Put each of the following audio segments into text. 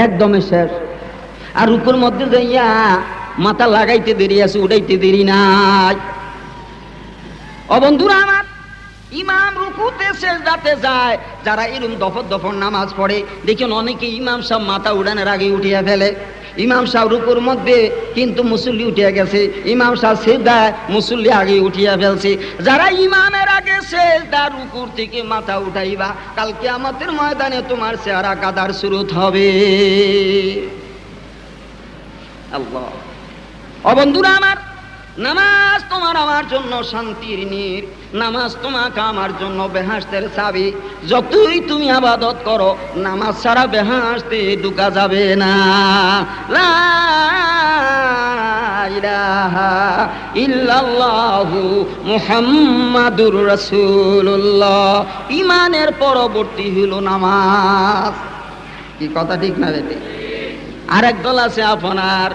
একদমই শেষ। আর রুকুর মধ্যে যাইয়া মাথা লাগাইতে দেরি আছে, উঠাইতে দেরি নাই। ও বন্ধুরা আমার, ইমাম রুকুতে সেজদাতে যায়, যারা এরকম দফর দফর নামাজ পড়ে দেখুন অনেকে ইমাম সাহেব মাথা উড়ানোর আগে উঠিয়া ফেলে। ইমাম সাহেব রুকুর মধ্যে কিন্তু মুসল্লি উঠিয়া গেছে, ইমাম সাহেব সেজদায় মুসল্লি আগে উঠিয়া ফেলছে। যারা ইমামের আগে সেজদা রুকুর থেকে মাথা উঠাইবা, কাল কিয়ামতের ময়দানে তোমার চেহারা কাদার সুরত হবে। আল্লাহ। ও বন্ধুরা আমার, নামাজ তোমার আমার জন্য শান্তির নীর, নামাজ তোমাকে আমার জন্য বেহেশতের চাবি। যতই তুমি ইবাদত করো, নামাজ ছাড়া বেহেশতে ঢোকা যাবে না। লা ইলাহা ইল্লাল্লাহু মুহাম্মাদুর রাসূলুল্লাহ। ঈমানের পরবর্তী হলো নামাজ। কি কথা ঠিক না বেটি? আরেক দল আছে আপনার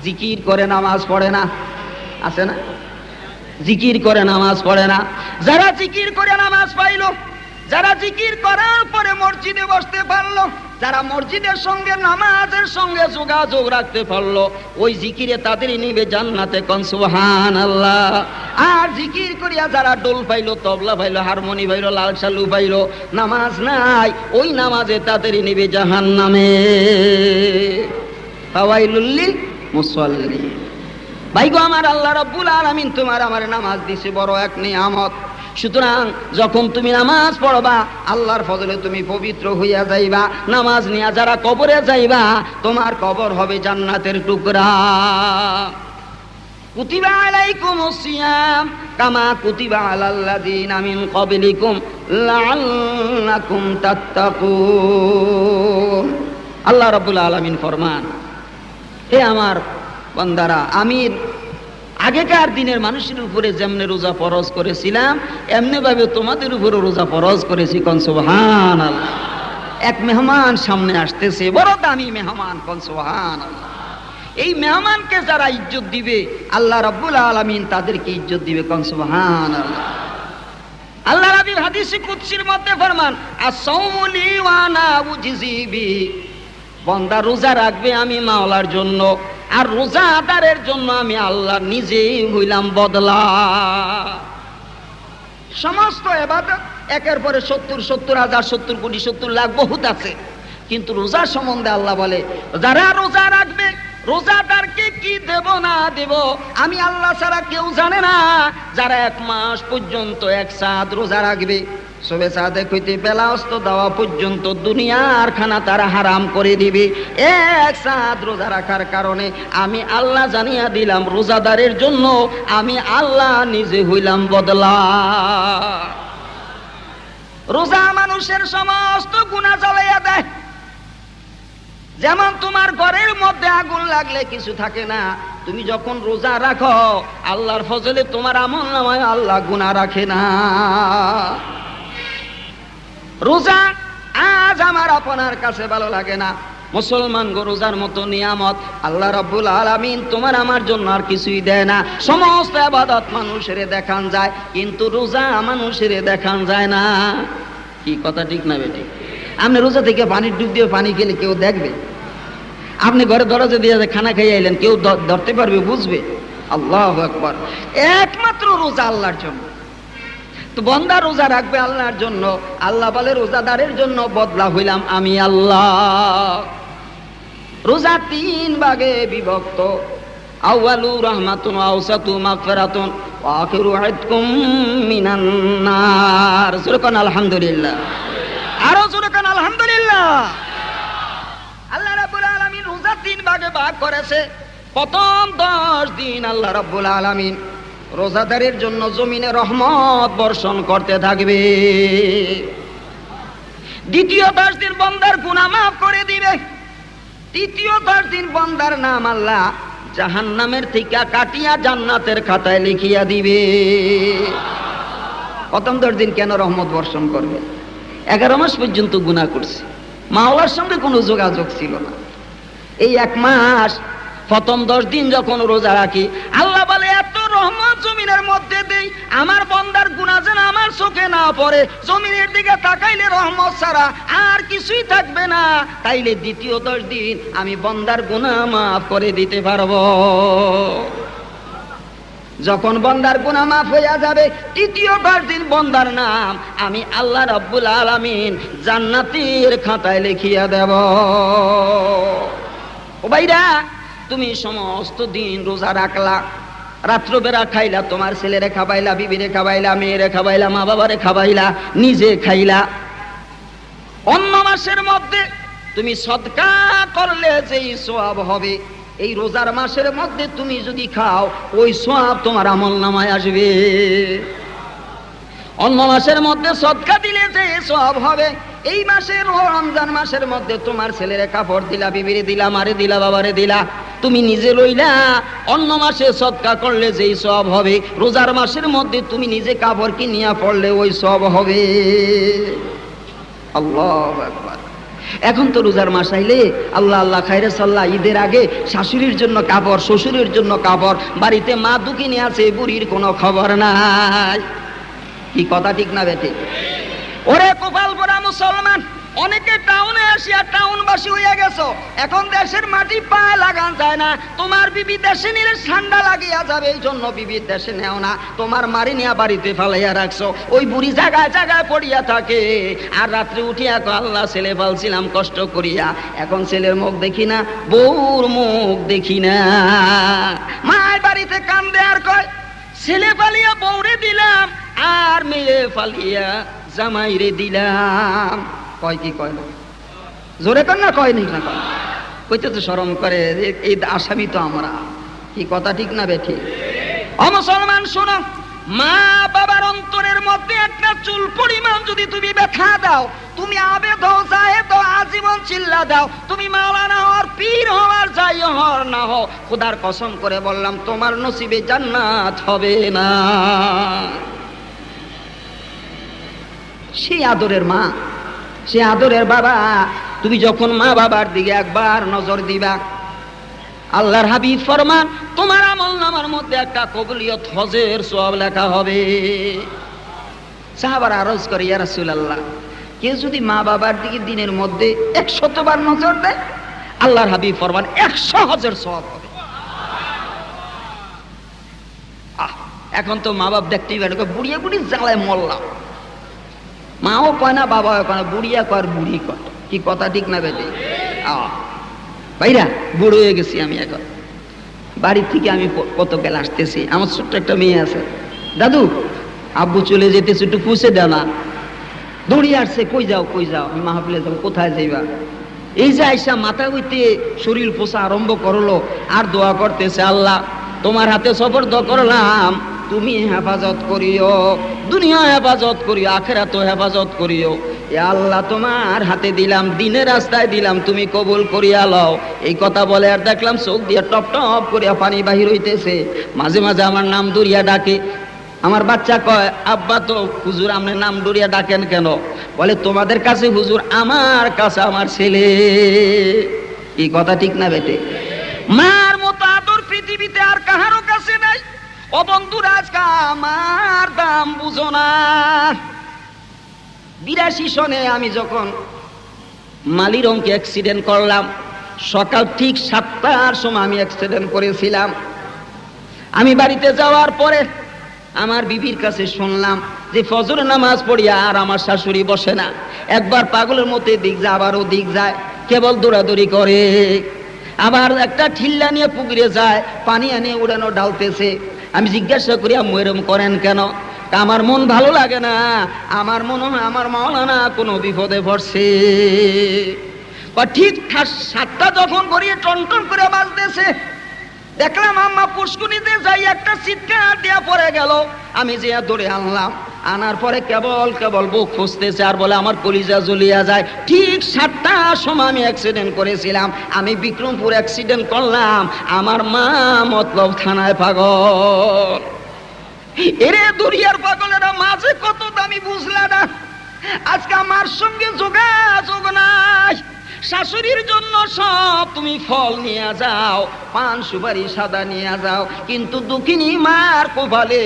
জিকির করে নামাজ পড়ে না, আছে না? জিকির করে নামাজ পড়ে না। যারা জিকির করে নামাজ পাইলো, যারা জিকির করার পরে মসজিদে বসতে পারলো, যারা মসজিদের সঙ্গে নামাজের সঙ্গে যোগাযোগ রাখতে পারলো, ওই জিকিরে তাদেরই নিবে জান্নাতে। কোন সুবহানাল্লাহ। আর জিকির করিয়া যারা ডোল পাইলো, তবলা পাইলো, হারমোনি পাইলো, লাল সালু পাইলো, নামাজ নাই, ওই নামাজে তাদেরই নিবে জাহান্নামে। ফাওয়াইলুল লিল মুসাল্লিন। ভাই গো আমার, আল্লাহ রাব্বুল আলামিন তোমার আমার নামাজ দিছে বড় এক নিয়ামত। সুতরাং যখন তুমি নামাজ পড়বা, আল্লাহর ফজলে তুমি পবিত্র হইয়া যাইবা। নামাজ নিয়া যারা কবরে যাইবা, তোমার কবর হবে জান্নাতের টুকরা। কুতিবা আলাইকুমুস সিয়াম কামা কুতিবা আলাল্লাযিনা মিন ক্বাবলিকুম লাআল্লাকুম তাত্তাকুন। আল্লাহ রাব্বুল আলামিন ফরমান, হে আমার বান্দারা, আমি আগেকার দিনের মানুষের উপরে যেমনে রোজা ফরজ করেছিলাম, এমনি ভাবে তোমাদের উপরে রোজা ফরজ করেছি। কোন সুবহানাল্লাহ। এক মেহমান সামনে আসতেছে, বড় দামি মেহমান। কোন সুবহানাল্লাহ। এই মেহমানকে যারা ইজ্জত দিবে, আল্লাহ রাব্বুল আলামিন তাদেরকে ইজ্জত দিবে। কোন সুবহানাল্লাহ। আল্লাহ রাব্বুল হাদিসে কুদসির মধ্যে ফরমান, আস-সাওমু লি ওয়া আনা উজজি বি। বান্দা রোজা রাখবে আমি মাওলার জন্য, আর রোজাদারের জন্য আমি আল্লাহ নিজেই হইলাম বদলা। সমস্ত ইবাদত একের পরে 70,000 70 কোটি 70 লাখ বহুত আছে, কিন্তু রোজা সম্বন্ধে আল্লাহ বলে, যারা রোজা রাখবে, রোজাদারকে কি দেব না দেব আমি আল্লাহ ছাড়া কেউ জানে না। যারা 1 মাস পর্যন্ত 1 চাঁদ রোজা রাখবে, সবে সাদেক হইতে বেলা অস্ত দেওয়া পর্যন্ত দুনিয়ার খানা তারা হারাম করে দিবে। 1 চাঁদ রোজা রাখার কারণে আমি আল্লাহ জানিয়া দিলাম, রোজাদারের জন্য আমি আল্লাহ নিজে হইলাম বদলা। রোজা মানুষের সমস্ত গুনাহ জ্বালাইয়া দেয়। যেমন তোমার ঘরের মধ্যে আগুন লাগলে কিছু থাকে না, তুমি যখন রোজা রাখো, আল্লাহর ফজলে তোমার আমলনামায় আল্লাহ গুনাহ রাখে না। রোজা আজ আমার আপনার কাছে ভালো লাগে না। মুসলমান গো, রোজার মতো নিয়ামত আল্লাহ রাব্বুল আলামিন তোমার আমার জন্য আর কিছুই দেয় না। সমস্ত ইবাদত মানুষের দেখান যায়, কিন্তু রোজা মানুষের দেখান যায় না। কি কথা ঠিক না বেটি? আপনি রোজা থেকে পানির ডুব দিয়ে পানি খেলে কেউ দেখবে? আপনি ঘরে দরজা দিয়ে খানা খেয়ে আইলেন, কেউ ধরতে পারবে, বুঝবে? আল্লাহু আকবার। একমাত্র রোজা আল্লাহর জন্য। তো বান্দা রোজা রাখবে আল্লাহর জন্য। আল্লাহ বলে, রোজাদারের জন্য বদলা হইলাম আমি আল্লাহ। রোজা 3 ভাগে বিভক্ত। আউয়ালু রাহমাতুন ওয়া আওসাতু মাগফিরাতুন ওয়া আখিরু ইতকুম মিনান নার। সূরা কোন আলহামদুলিল্লাহ। আরো সূরা কোন আলহামদুলিল্লাহ। আল্লাহ রাব্বুল আলামিন রোজা 3 ভাগে ভাগ করেছে। প্রথম 10 দিন আল্লাহ রাব্বুল আলামিন রোজাদারের জন্য জমিনে রহমত বর্ষণ করতে থাকবে। দ্বিতীয় 10 দিন বান্দার গুনাহ মাফ করে দিবে। তৃতীয় 10 দিন বান্দার নাম আল্লাহ জাহান্নামের থেকে কাটিয়া জান্নাতের খাতায় লিখিয়া দিবে। প্রথম 10 দিন কেন রহমত বর্ষণ করবে? 11 মাস পর্যন্ত গুনাহ করছে, মাওলার সঙ্গে কোনো যোগাযোগ ছিল না। এই 1 মাস প্রথম 10 দিন যখন রোজা রাখি, আল্লাহ বলে এত রহমত জমিনের মধ্যে দেই, আমার বান্দার গুনাহ যেন আমার চোখে না পড়ে, জমিনের দিকে তাকাইলে রহমত ছাড়া আর কিছুই থাকবে না, তাইলে দ্বিতীয় 10 দিন আমি বান্দার গুনাহ মাফ করে দিতে পারবো। যখন বান্দার গুনাহ মাফ হইয়া যাবে, তৃতীয় 10 দিন বান্দার নাম আমি আল্লাহ রাব্বুল আলামিন জান্নাতের খাতায় লিখিয়া দেব। ও ভাইরা, তুমি সমস্ত দিন রোজা রাখলা, রাত্রবেলা খাইলা, তোমার ছেলেরে খাবাইলা, বিবিরে খাবাইলা, মেয়েরে খাবাইলা, মা বাবারে খাবাইলা, নিজে খাইলা। অন্য মাসের মধ্যে তুমি সদকা করলে যেই সওয়াব হবে, এই রোজার মাসের মধ্যে তুমি যদি খাও, ওই সওয়াব তোমার আমলনামায় আসবে। অন্য মাসের মধ্যে সদকা দিলে যে সওয়াব হবে, এই মাসের রমজান মাসের মধ্যে তোমার ছেলেরে কাপড় দিলা, বিবিরে দিলা, মারে দিলা, বাবারে দিলা, তুমি নিজে লইলা, অন্য মাসে সদকা করলে যেই সওয়াব হবে, রোজার মাসের মধ্যে তুমি নিজে কাপড় কিনিয়া পড়লে ওই সওয়াব হবে। আল্লাহু আকবার। এখন তো রোজার মাস আইলে আল্লাহ আল্লাহ খাইরে সাল্লাহ, ঈদের আগে শাশুড়ির জন্য কাপড়, শ্বশুরের জন্য কাপড়, বাড়িতে মা দুঃখিনী আছে, বুড়ির কোনো খবর নাই। কি কথা ঠিক না বেঠে? ওরে কপাল পোড়া মুসলমান, অনেকে টাউনে আসিয়া টাউনবাসী হইয়া গেছো, এখন দেশের মাটি পায়ে লাগান যায় না। তোমার বিবি দেশে নিলে ঠান্ডা লাগিয়া যাবে, এই জন্য বিবির দেশে নেও না, তোমার মারি নিয়া বাড়িতে ফালাইয়া রাখছো। ওই বুড়ি জায়গায় জায়গায় পড়িয়া থাকে, আর রাত্রে উঠিয়া আল্লাহ ছেলে পালছিলাম কষ্ট করিয়া, এখন ছেলের মুখ দেখি না, বউর মুখ দেখি না। মায়ের বাড়িতে কান্দে আর কয়, ছেলে পালিয়া বউরে দিলাম, আর মেয়ে ফালিয়া জামাইরে দিলাম। কয় কি কয় না? জোরে কর না, কয় না কয়? কইতে তো শরম করে, এই আসামি তো আমরা। কি কথা ঠিক না বেঠি? ও মুসলমান শোনো, মা বাবার অন্তরের মধ্যে একটা চুল পরিমাণ যদি তুমি ব্যথা দাও, তুমি আবেদ হও, জাহেদ হও, আজীবন চিল্লা দাও, তুমি মাওলানা হও, পীর হও, আর যাই হও না হও, খোদার কসম করে বললাম, তোমার নসিবে জান্নাত হবে না। সেই আদরের মা, সে আদরের বাবা, তুমি যখন মা বাবার দিকে একবার নজর দিবা, আল্লাহর হাবিব ফরমান, তোমার আমলনামার মধ্যে একটা কবুলিয়ত হজের সওয়াব লেখা হবে। সাহাবারা আরজ করে, ইয়া রাসূলুল্লাহ, কেউ যদি মা বাবার দিকে দিনের মধ্যে 100 বার নজর দেয়, আল্লাহর হাবিব ফরমান 100 হজের সওয়াব হবে। এখন তো মা বাপ দেখতেই পারে, বুড়িয়া বুড়ি জ্বালায় মরলাম, মাও কয় না, বাবাও কয় না, বুড়িয়া কয় আর বুড়ি কয়। কি কথা ঠিক না বেটে? ভাইরা, বুড়ো হয়ে গেছি আমি এখন। বাড়ি থেকে আমি কত গেলে আসতেছি, আমার ছোট্ট একটা মেয়ে আছে, দাদু আব্বু চলে যেতেছে, একটু পুষে দেও না। দৌড়িয়ে আসছে, কই যাও কই যাও? আমি মাহফিলে যাবো। কোথায় যাইবা? এই যে আইসা মাথা হইতে শরীর পোষা আরম্ভ করলো, আর দোয়া করতেছে, আল্লাহ তোমার হাতে সফর্দ করলাম, তুমি হেফাজত করিও, দুনিয়া হেফাজত করিও, আখিরাতও হেফাজত করিও। এ আল্লাহ তোমার হাতে দিলাম, দিনের রাস্তায় দিলাম, তুমি কবুল করিয়া লও। এই কথা বলে আর দেখলাম চোখ দিয়ে টপ টপ করিয়া পানি বাহির হইতেছে। মাঝে মাঝে আমার নাম দরিয়া ডাকে। আমার বাচ্চা কয়, আব্বা তো হুজুর আপনি নাম দরিয়া ডাকেন কেন? বলে, তোমাদের কাছে হুজুর, আমার কাছে আমার ছেলে। এই কথা ঠিক না বেটে? মার মতো আদর পৃথিবীতে আর কাহারও কাছে নাই। ও বন্ধুরা, আজকে আমার দাম বুঝো না। 82 সনে আমি যখন মালিরঙ্গে অ্যাক্সিডেন্ট করলাম, সকাল ঠিক 7টার সময় আমি অ্যাক্সিডেন্ট করেছিলাম। আমি বাড়িতে যাওয়ার পরে আমার বিবির কাছে শুনলাম যে ফজর নামাজ পড়িয়া আর আমার শাশুড়ি বসে না, একবার পাগলের মতো দিক যায়, আবার ও দিক যায়, কেবল দৌড়াদৌড়ি করে। আবার একটা ঠিল্লা নিয়ে পুকুরে যায়, পানি এনে উড়ানো ঢালতেছে। আমি জিজ্ঞাসা করি, আম্মু এরম করেন কেন? আমার মন ভালো লাগে না, আমার মনে হয় আমার মাওলানা কোনো বিপদে পড়ছে। ঠিক 7টা যখন করিয়ে টনটন করে বাজতেছে, দেখলাম আম্মা পুষ্কুনিতে যাই একটা চিৎকার দিয়া পড়ে গেল। আমি যে দৌড়ে আনলাম, আনার পরে কেবল কেবল বুক খুঁজতেছে আর বলে আমার কলিজা জ্বলিয়া যায়। ঠিক 7টার সময় আমি অ্যাক্সিডেন্ট করেছিলাম। আমি বিক্রমপুর অ্যাক্সিডেন্ট করলাম, আমার মা মতলব থানায় পাগল। এরে দুনিয়ার পাগলেরা, মাঝে কত দামি বুঝলা না। আজকে আমার সঙ্গে যোগাযোগ নাই, শাশুড়ির জন্য সব তুমি ফল নিয়ে যাও, পান সুপারি সাদা নিয়ে যাও, কিন্তু দুঃখিনী মার কপালে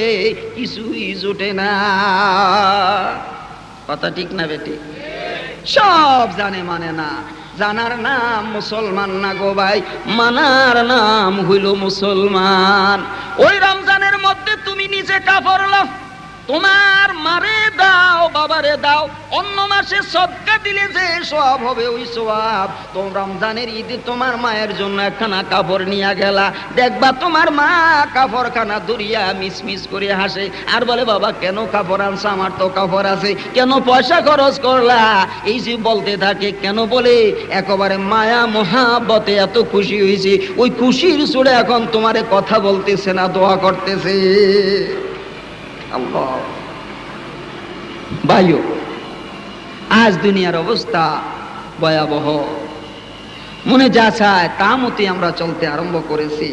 কিছুই জোটে না। কথা ঠিক না বেটি? সব জানে মানে না। জানার নাম মুসলমান না গো ভাই, মানার নাম হইল মুসলমান। ওই রমজানের মধ্যে তুমি নিজে কাপড় লাও, তোমার মারে দাও, বাবারে দাও, অন্য মাসে সদকা দিলে যে সওয়াব হবে ওই সওয়াব। তো রমজানের ঈদে তোমার মায়ের জন্য একখানা কাপড় নিয়ে গেলা, দেখবা তোমার মা কাপড়খানা ধরিয়া মিসমিস করে হাসে আর বলে, বাবা কেন কাপড় আনছো, আমার তো কাপড় আছে, কেন পয়সা খরচ করলা, এই যে বলতে থাকে। কেন বলে? একেবারে মায়া মহাব্বতে এত খুশি হয়েছে, ওই খুশির সুরে এখন তোমারে কথা বলতেছে না, দোয়া করতেছে। আল্লাহ ভাইও, আজ দুনিয়ার অবস্থা ভয়াবহ। মনে যা চায় তা মতে আমরা চলতে আরম্ভ করেছি।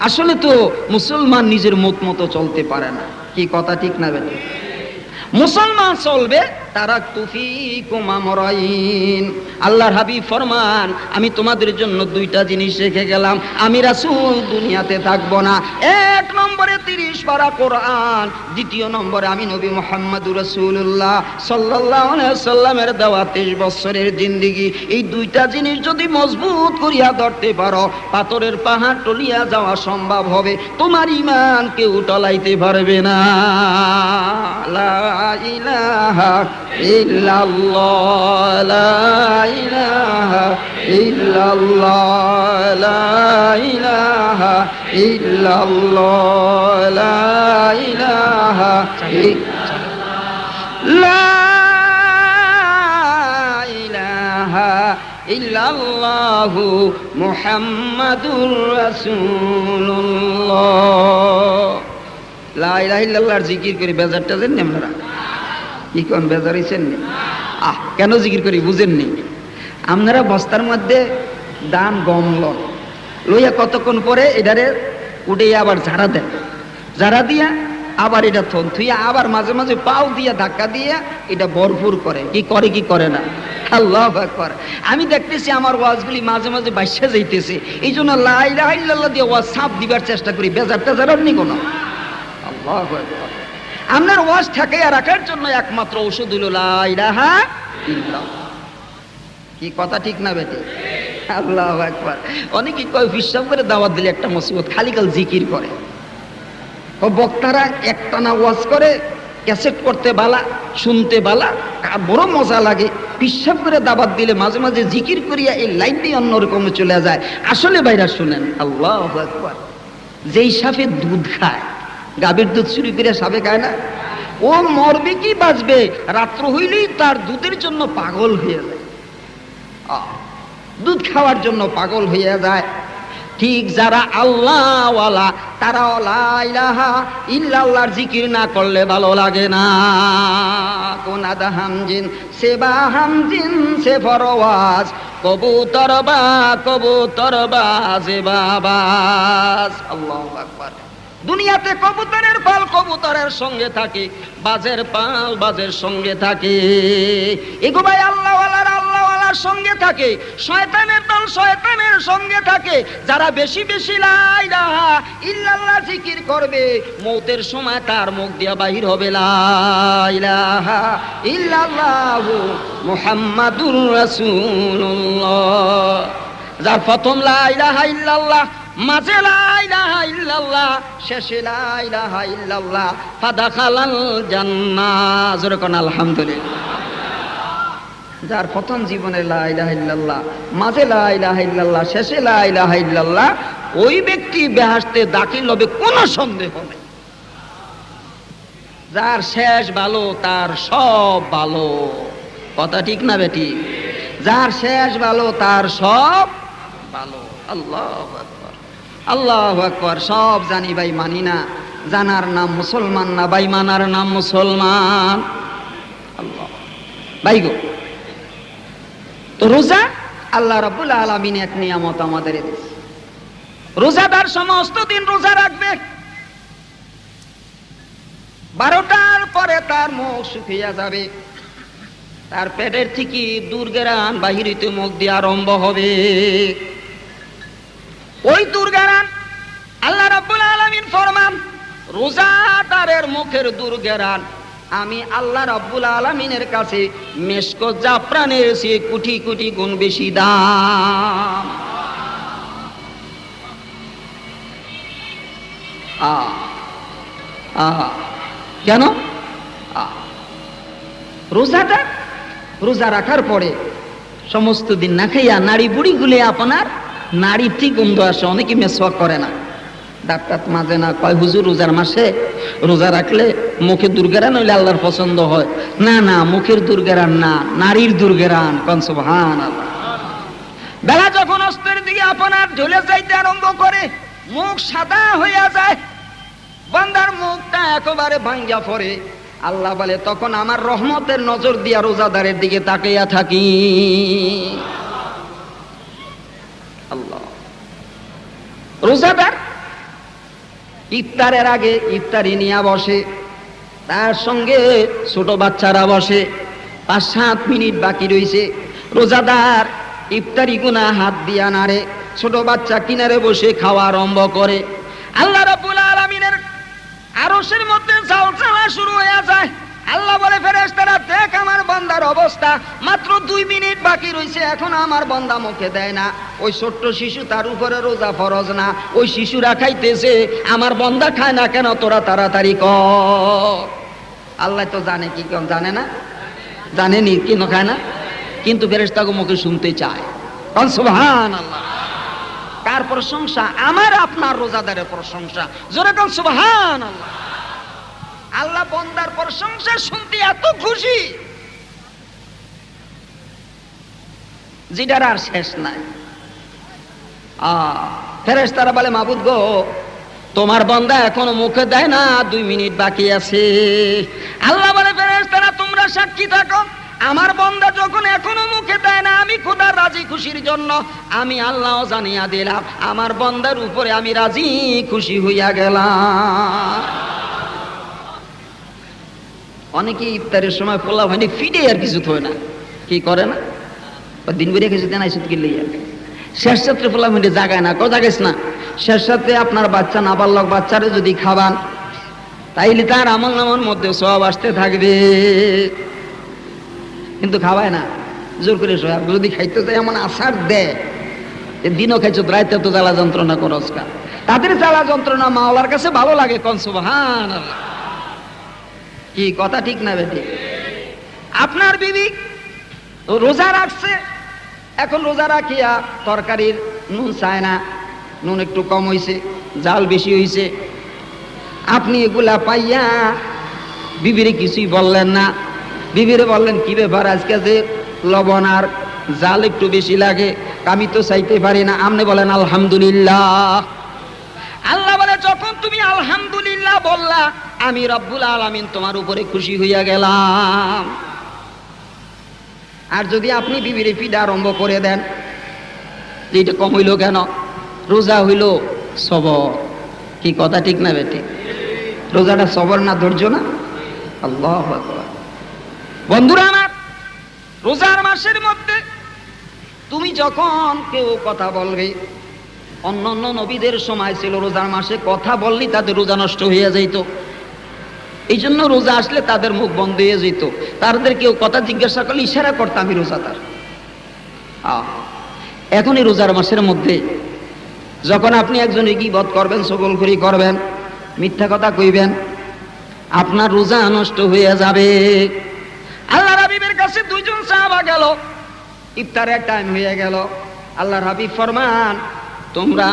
আসলে তো মুসলমান নিজের মত মতো চলতে পারে না। কি কথা ঠিক না বেটা? মুসলমান চলবে তারাকতু ফীকুম আমরাইন। আল্লাহর হাবিব ফরমান, আমি তোমাদের জন্য দুইটা জিনিস রেখে গেলাম, আমি রাসূল দুনিয়াতে থাকবো না। এক নম্বরে 30 পারা কোরআন, দ্বিতীয় নম্বরে আমি নবী মুহাম্মদুর রাসূলুল্লাহ সাল্লাল্লাহু আলাইহি ওয়াসাল্লামের দেওয়া 23 বছরের জিন্দেগি। এই দুইটা জিনিস যদি মজবুত করিয়া ধরতে পারো, পাথরের পাহাড় টলিয়া যাওয়া সম্ভব হবে, তোমার ঈমান কেউ টলাইতে পারবে না। লা ইলাহা ইল্লাল্লাহ, লা ইলাহা ইল্লাল্লাহ, লা ইলাহা ইল্লাল্লাহ, লা ইলাহা লা ইলাহা ইল্লাল্লাহু মুহাম্মাদুর রাসূলুল্লাহ। লা ইলাহা ইল্লাল্লাহর জিকির করে বেজারটা জানেন আপনারা? কি কোন বেজার হইছেন নি? কেন জিকির করি বুঝেননি? আপনারা বস্তার মধ্যে দান গম লন, লইয়া কতক্ষণ পরে এটারে উঠে আবার ঝাড়া দেন, ঝাড়া দিয়া আবার এটা থন থুইয়া আবার মাঝে মাঝে পাও দিয়া ধাক্কা দিয়া এটা ভরপুর করে। কি করে কি করে না? আল্লাহু আকবার। আমি দেখতেছি আমার ওয়াজগুলি মাঝে মাঝে বাইসা যাইতেছে, এই জন্য লা ইলাহা ইল্লাল্লাহ দিয়ে ওয়াজ সাপ দিবার চেষ্টা করি, বেজার টেজার নি কোনো। আল্লাহু আকবার। আপনার ওয়াজ ঠেকাইয়া রাখার জন্য একমাত্র ঔষধ হইল লা ইলাহা ইল্লাল্লাহ। কি কথা ঠিক না বেটি? আল্লাহু আকবার। অনেকে কয় বিশ্বাস করে দাওয়াত দিলে একটা মুসিবত, খালি কাল জিকির করে। ও বক্তারা একটানা ওয়াজ করে, ক্যাসেট করতে বালা, শুনতে বালা, আর বড় মজা লাগে। বিশ্বাস করে দাওয়াত দিলে মাঝে মাঝে জিকির করিয়া এই লাইনটাই অন্যরকম চলে যায়। আসলে ভাইরা শুনেন, আল্লাহু আকবার, যেই সাপে দুধ খায়, গাভীর দুধ চুরি করে সাপে খায় না, ও মরবে কি বাঁচবে, রাত্র হইলেই তার দুধের জন্য পাগল হয়ে যায়, দুধ খাওয়ার জন্য পাগল হয়ে যায়। ঠিক যারা আল্লাহওয়ালা তারা লা ইলাহা ইল্লাল্লাহর জিকির না করলে ভালো লাগে না। কোন আদা হামজিন সেবা হামজিন সে ফরওয়াজ, কবুতর বা যে বাবাস। আল্লাহু আকবার। দুনিয়াতে কবুতরের পাল কবুতরের সঙ্গে থাকে, বাজের পাল বাজের সঙ্গে থাকে, এগো ভাই আল্লাহওয়ালার আল্লাহওয়ালার সঙ্গে থাকে, শয়তানের দল শয়তানের সঙ্গে থাকে। যারা বেশি বেশি লা ইলাহা ইল্লাল্লাহ জিকির করবে, মৌতের সময় তার মুখ দিয়া বাহির হবে লা ইলাহা ইল্লাল্লাহু মুহাম্মাদুর রাসূলুল্লাহ। যার প্রথম লা ইলাহা ইল্লাল্লাহ, মাঝে লা ইলাহা ইল্লাল্লাহ, শেষে লা ইলাহা ইল্লাল্লাহ, ফাদাখালাল জান্নাহ। জোরে কোন আলহামদুলিল্লাহ। যার প্রথম জীবনে লা ইলাহা ইল্লাল্লাহ, মাঝে লা ইলাহা ইল্লাল্লাহ, শেষে লা ইলাহা ইল্লাল্লাহ, ওই ব্যক্তি বেহেশতে দাখিল হবে, কোনো সন্দেহ নেই। যার শেষ ভালো তার সব ভালো। কথা ঠিক না বেটি? যার শেষ ভালো তার সব ভালো। আল্লাহু আকবার, আল্লাহু আকবার। সব জানি ভাই মানি না, জানার নাম মুসলমান না ভাই, মানার নাম মুসলমান। আল্লাহ ভাই গো, তো রোজা আল্লাহ রাব্বুল আলামিন এক নিয়ামত আমাদের দিয়েছে। রোজাদার সমস্ত দিন রোজা রাখবে, 12টার পরে তার মুখ শুকিয়ে যাবে, তার পেটের থেকে দুর্গেরান বাহির হইতে মুখ দিয়ে আরম্ভ হবে। ওই দুর্গেরান আল্লাহ রাব্বুল আলামিন ফরমান, রোজাদারের মুখের দুর্গেরান আমি আল্লাহ রাব্বুল আলামিনের কাছে মেশক জাফরানের চেয়ে কোটি কোটি গুণ বেশি দাম। কেন? রোজা রাখার পরে সমস্ত দিন না খাইয়া নাড়ি বুড়ি গুলে আপনার নাড়ির ঠিক গন্ধ আসে। অনেকে মেসওয়াক করে না, ডাক্তার মাঝে না কয় হুজুর রোজার মাসে রোজা রাখলে মুখে দুর্গেরান হইলে আল্লাহর পছন্দ হয়। না না, মুখের দুর্গেরান না, নারীর দুর্গেরান। কোন সুবহানাল্লাহ। বেলা যখন অস্তের দিকে আপনার ঢলে যাইতে আরম্ভ করে, মুখ সাদা হইয়া যায়, বান্দার মুখটা একেবারে ভাঙ্গা পড়ে, আল্লাহ বলে তখন আমার রহমতের নজর দিয়া রোজাদারের দিকে তাকাইয়া থাকি। আল্লাহ। রোজাদার ইফতারের আগে ইফতারি নিয়ে বসে, তার সঙ্গে ছোট বাচ্চারা বসে, 5-7 মিনিট বাকি রয়েছে, রোজাদার ইফতারি গুনা হাত দিয়া নাড়ে, ছোট বাচ্চা কিনারে বসে খাওয়া আরম্ভ করে। আল্লাহ রাব্বুল আলামিনের আরশের মধ্যে ঝালঝালা শুরু হয়ে যায়। আল্লাহ বলে ফেরেশতারা, দেখ আমার বান্দার অবস্থা, মাত্র 2 মিনিট বাকি রয়েছে, এখন আমার বান্দা মুখে দেয় না। ওই ছোট্ট শিশু, তার উপরে রোজা ফরজ না, ওই শিশুরা খাইতেছে, আমার বান্দা খায় না কেন? তোরা তাড়াতাড়ি কর। আল্লাহ তো জানে, কি কেন জানে না? জানেনি কেন খায় না, কিন্তু ফেরেশতাকে মুখে শুনতে চায়। কারণ সুবহানাল্লাহ। কার প্রশংসা? আমার আপনার রোজাদারের প্রশংসা। জোরে কারণ সুবহানাল্লাহ। আল্লাহ বান্দার প্রশংসা শুনতে এত খুশি যেটার আর শেষ নাই। ফেরেশতারা বলে, মাবুদ গো, তোমার বান্দা এখনো মুখে দেয় না, 2 মিনিট বাকি আছে। আল্লাহ বলে, ফেরেশতারা তোমরা সাক্ষী থাকো, আমার বান্দা যখন এখনো মুখে দেয় না, আমি খোদার রাজি খুশির জন্য আমি আল্লাহ জানিয়া দিলাম, আমার বান্দার উপরে আমি রাজি খুশি হইয়া গেলাম। অনেকে ইফতারের সময় পোলা ভাইনি ফিডে আর কিছু থয় না, কি করে না, দিন বেরিয়ে কিছু দেন আইসুত গেলে শেষ রাত্রে পোলা ভাইনি জাগায় না, জাগাইস না। শেষ রাত্রে আপনার বাচ্চা নাবালক বাচ্চারে যদি খাবান, তাইলে তার আমল নামার মধ্যে সব আসতে থাকবে, কিন্তু খাওয়ায় না, জোর করে সব। যদি খাইতে চাই এমন আশার দেয়, দিনও খাইছো, রাইতে তো জ্বালা যন্ত্রণা করস কা। তাদের জ্বালা যন্ত্রণা মাওলার কাছে ভালো লাগে। কোন সুবহানাল্লাহ। কি কথা ঠিক না বেটি? আপনার বিবি রোজা রাখছে, এখন রোজা রাখিয়া তরকারির নুন চায় না, নুন একটু কম হইছে, জাল বেশি হইছে, আপনি এগুলা পাইয়া বিবিরে কিছুই বললেন না। বিবিরে বললেন, কি ব্যাপার আজকে যে লবণ আর জাল একটু বেশি লাগে, আমি তো চাইতে পারি না। আপনি বলেন আলহামদুলিল্লাহ। আল্লাহ বলে, যখন তুমি আলহামদুলিল্লাহ বললা, আমি রব্বুল আলামিন তোমার উপরে খুশি হইয়া গেলাম। আর যদি আপনি বিবিরে পিডা আরম্ভ করে দেন, এটা কম হইল কেন? রোজা হইল সবর। কি কথা ঠিক না বেটি? রোজাটা সবর না, ধৈর্য না? আল্লাহু আকবার। বন্ধুরা আমার, রোজার মাসের মধ্যে তুমি যখন কেউ কথা বলবে, অন্যান্য নবীদের সময় ছিল রোজার মাসে কথা বললেই তাদের রোজা নষ্ট হয়ে যেত। এই জন্য রোজা আসলে তাদের মুখ বন্ধ হয়ে যেত। তাদের কেউ কথা জিজ্ঞাসা করলে ইশারা করতাম, আমি রোজাদার। এখন এই রোজার মাসের মধ্যে যখন আপনি একজনের গীবত করবেন, চগলখড়ি করবেন, মিথ্যা কথা কইবেন, আপনার রোজা নষ্ট হয়ে যাবে। আল্লাহর হাবিবের কাছে 2 জন সাহাবা গেল, ইফতারের টাইম হয়ে গেল। আল্লাহর হাবিব ফরমান, তোমরা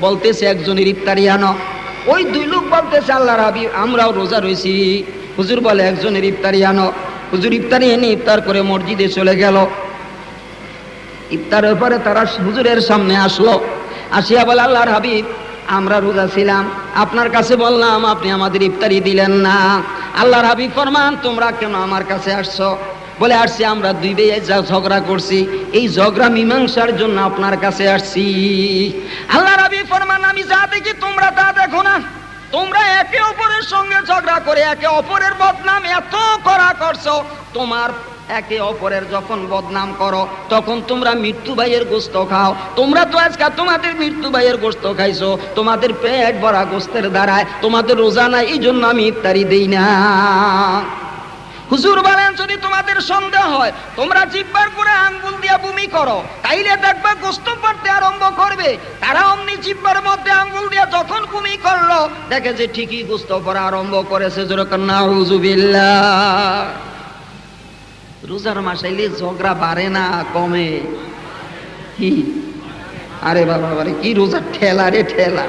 বলতেছে একজনের ইফতারি আনো। ওই 2 লোক বলতেছে, আল্লাহর হাবিব আমরাও রোজা রয়েছি। হুজুর বলে, একজনের ইফতারি আনো। হুজুর ইফতারি এনে ইফতার করে মসজিদে চলে গেল। ইফতারের পরে তারা হুজুরের সামনে আসলো, আসিয়া বলে, আল্লাহর হাবিব আমরা রোজা ছিলাম, আপনার কাছে বললাম, আপনি আমাদের ইফতারি দিলেন না। আল্লাহর হাবিব ফরমান, তোমরা কেন আমার কাছে আসছো? বলে, আসছি আমরা 2 ভাই ঝগড়া করছি, এই ঝগড়া মীমাংসার জন্য আপনার কাছে আসছি। আল্লাহর হাবিব ফরমান, আমি যা দেখি তোমরা তা দেখো না। তোমরা একে অপরের সঙ্গে ঝগড়া করে একে অপরের বদনাম এত করা করছো, তোমার একে অপরের যখন বদনাম করো তখন তোমরা মৃত্যু ভাইয়ের গোশত খাও। তোমরা তো আজকে তোমাদের মৃত্যু ভাইয়ের গোশত খাইছো, তোমাদের পেট ভরা গোশতের দ্বারায় তোমাদের রোজা নাই, এই জন্য আমি ইফতারি দেই না। হুজুর বলেন যদি তোমাদের সন্দেহ হয় তোমরা জিহ্বার করে আঙ্গুল দিয়া বমি করো, তাইলে দেখবা গোশত পড়তে আরম্ভ করবে। তারা অমনি জিহ্বার মধ্যে আঙ্গুল দিয়া যখন বমি করলো দেখে যে ঠিকই গোশত পড়া আরম্ভ করেছে। যেরকম নাউযুবিল্লাহ। রোজার মাসাইলে ঝগড়া বাড়ে না কমে? কি আরে বাবা বারে, কি রোজার ঠেলা রে ঠেলা!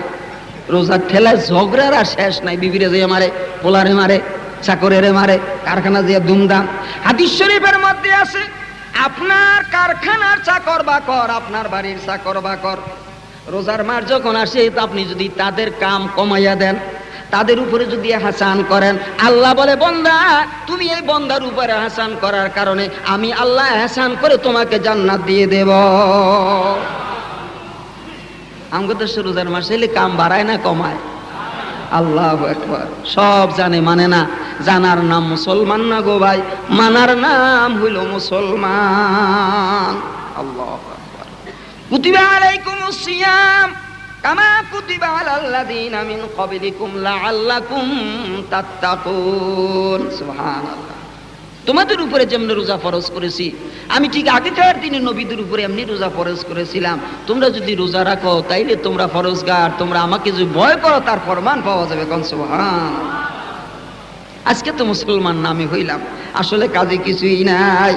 রোজার ঠেলায় ঝগড়ার আর শেষ নাই। বিবিরে যে মারে, পোলারে মারে, চাকরের মারে, কারখানা দিয়ে দুমদাম। হাদিস শরীফের মধ্যে আছে আপনার কারখানার চাকর বাকর, আপনার বাড়ির চাকর বাকর রোজার মাস যখন আসে আপনি যদি তাদের কাম কমাইয়া দেন, তাদের উপরে যদি হাসান করেন, আল্লাহ বলে বান্দা তুমি এই বান্দার উপরে হাসান করার কারণে আমি আল্লাহ হাসান করে তোমাকে জান্নাত দিয়ে দেব। আমাদের দেশে রোজার মাসে এলে কাম বাড়ায় না কমায়? আল্লাহু আকবার। সব জানে মানে না, জানার নাম মুসলমান না গো ভাই, মানার নাম হইল মুসলমান। আল্লাহু আকবার। কুতিবা আলাইকুমুস সিয়াম কামা কুতিবা আলাল্লাযীনা মিন ক্বাবলিকুম লাআল্লাকুম তাত্তাকুন। সুবহানাল্লাহ। তোমাদের উপরে যেমন রোজা ফরজ করেছি আমি ঠিক আগেকার দিনে নবীদের উপরে এমনি রোজা ফরজ করেছিলাম। তোমরা যদি রোজা রাখো তাইলে তোমরা ফরজগার, তোমরা আমাকে যদি ভয় করো তার প্রমাণ পাওয়া যাবে। কোন সুবহানাল্লাহ। আজকে তো মুসলমান নামে হইলাম, আসলে কাজে কিছুই নাই।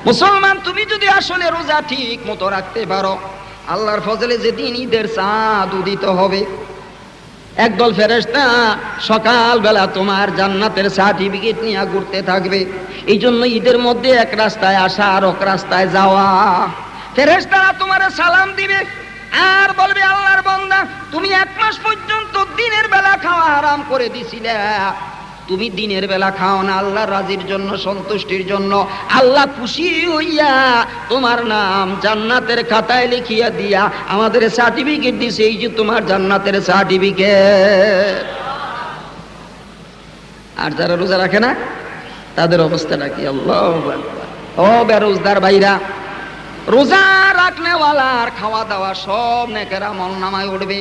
মুসলমান তুমি যদি আসলে রোজা ঠিক মতো রাখতে পারো, আল্লাহর ফজলে যেদিন ঈদের চাঁদ উদিত হবে একদল ফেরেশতা সকাল বেলা তোমার জান্নাতের সার্টিফিকেট নিয়ে ঘুরতে থাকবে। এই জন্য ঈদের মধ্যে এক রাস্তায় আসা আর এক রাস্তায় যাওয়া। ফেরেশতারা তোমার সালাম দিবে আর বলবে আল্লাহর বান্দা তুমি 1 মাস পর্যন্ত দিনের বেলা খাওয়া হারাম করে দিছিলে, তুমি দিনের বেলা খাও না আল্লাহর রাজির জন্য, সন্তুষ্টির জন্য। আল্লাহ খুশি হইয়া তোমার নাম জান্নাতের খাতায় লিখিয়া দিয়া আমাদের সার্টিফিকেট দিছে, এই যে তোমার জান্নাতের সার্টিফিকেট। আর যারা রোজা রাখে না তাদের অবস্থাটা কি? আল্লাহু আকবার। ও বেরোজগার ভাইরা, রোজা রাখনেওয়ালার খাওয়া দাওয়া সব নেকের আমল নামায় উঠবে।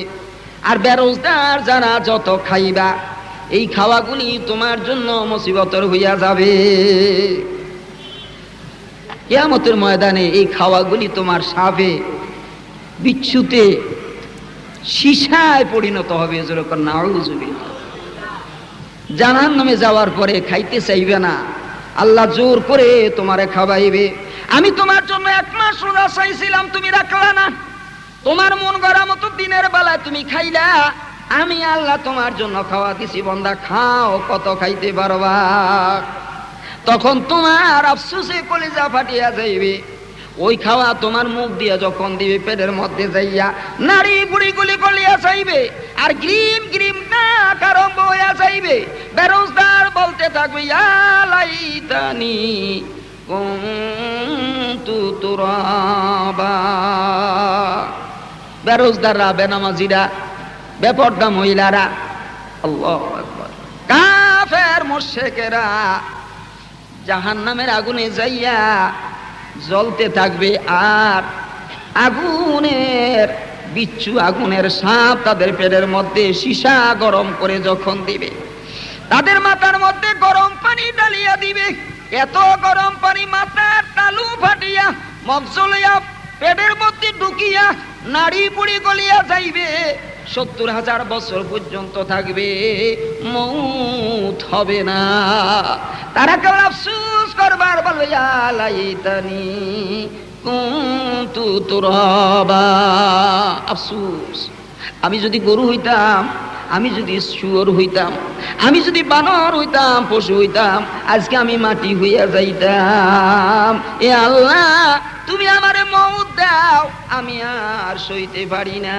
আর বেরোজগার যারা যত খাইবা এই খাওয়াগুলি তোমার জন্য মুসিবতের হইয়া যাবে। কিয়ামতের ময়দানে এই খাওয়াগুলি তোমার সাপে, বিচ্ছুতে, সীসায় পরিণত হবে। যেরকম নাউযুবিল্লাহ। জাহান্নামে যাওয়ার পরে খাইতে চাইবে না, আল্লাহ জোর করে তোমারে খাওয়াইবে। আমি তোমার জন্য 1 মাস রোজা চাইছিলাম, তুমি রাখলা না। তোমার মন গড়া মতো দিনের বেলায় তুমি খাইলা, আমি আল্লাহ তোমার জন্য খাওয়া দিছি, বান্দা খাও, কত খাইতে পারবা। তখন তোমার আফসোসে কলিজা ফাটিয়া যাইবে। ওই খাওয়া তোমার মুখ দিয়ে যখন দিবে পেটের মধ্যে যাইয়া নারী বুড়ি গুলি গলিয়া যাইবে আর গ্রিম গ্রিম নাক আরম্ভ হইয়া যাইবে। বেরোজগার বলতে থাকবে ইয়া লাইতানি কুনতু তুরাবা। বেরোজগাররা, বেনামাজিরা, বেপরদা মহিলারা, আল্লাহু আকবার, কাফের মুশরিকেরা জাহান্নামের আগুনে যাইয়া জ্বলতে থাকবে। আর আগুনের বিচ্ছু, আগুনের সাপ তাদের পেটের মধ্যে সীসা গরম করে যখন দিবে, তাদের মাথার মধ্যে গরম পানি ঢালিয়া দিবে। এত গরম পানি মাথার তালু ফাটিয়া মগজলিয়া পেটের মধ্যে ঢুকিয়া নাড়ি বুড়ি গলিয়া যাইবে। 70,000 বছর পর্যন্ত থাকবে, মউত হবে না। তারা কেবল আফসোস করবার বলবে ইয়া লাইতানি কুনতু তুরাবা। আফসোস, আমি যদি গরু হইতাম, আমি যদি শুয়োর হইতাম, আমি যদি বানর হইতাম, পশু হইতাম, আজকে আমি মাটি হইয়া যাইতাম। এ আল্লাহ তুমি আমারে মউত দাও, আমি আর সইতে পারি না।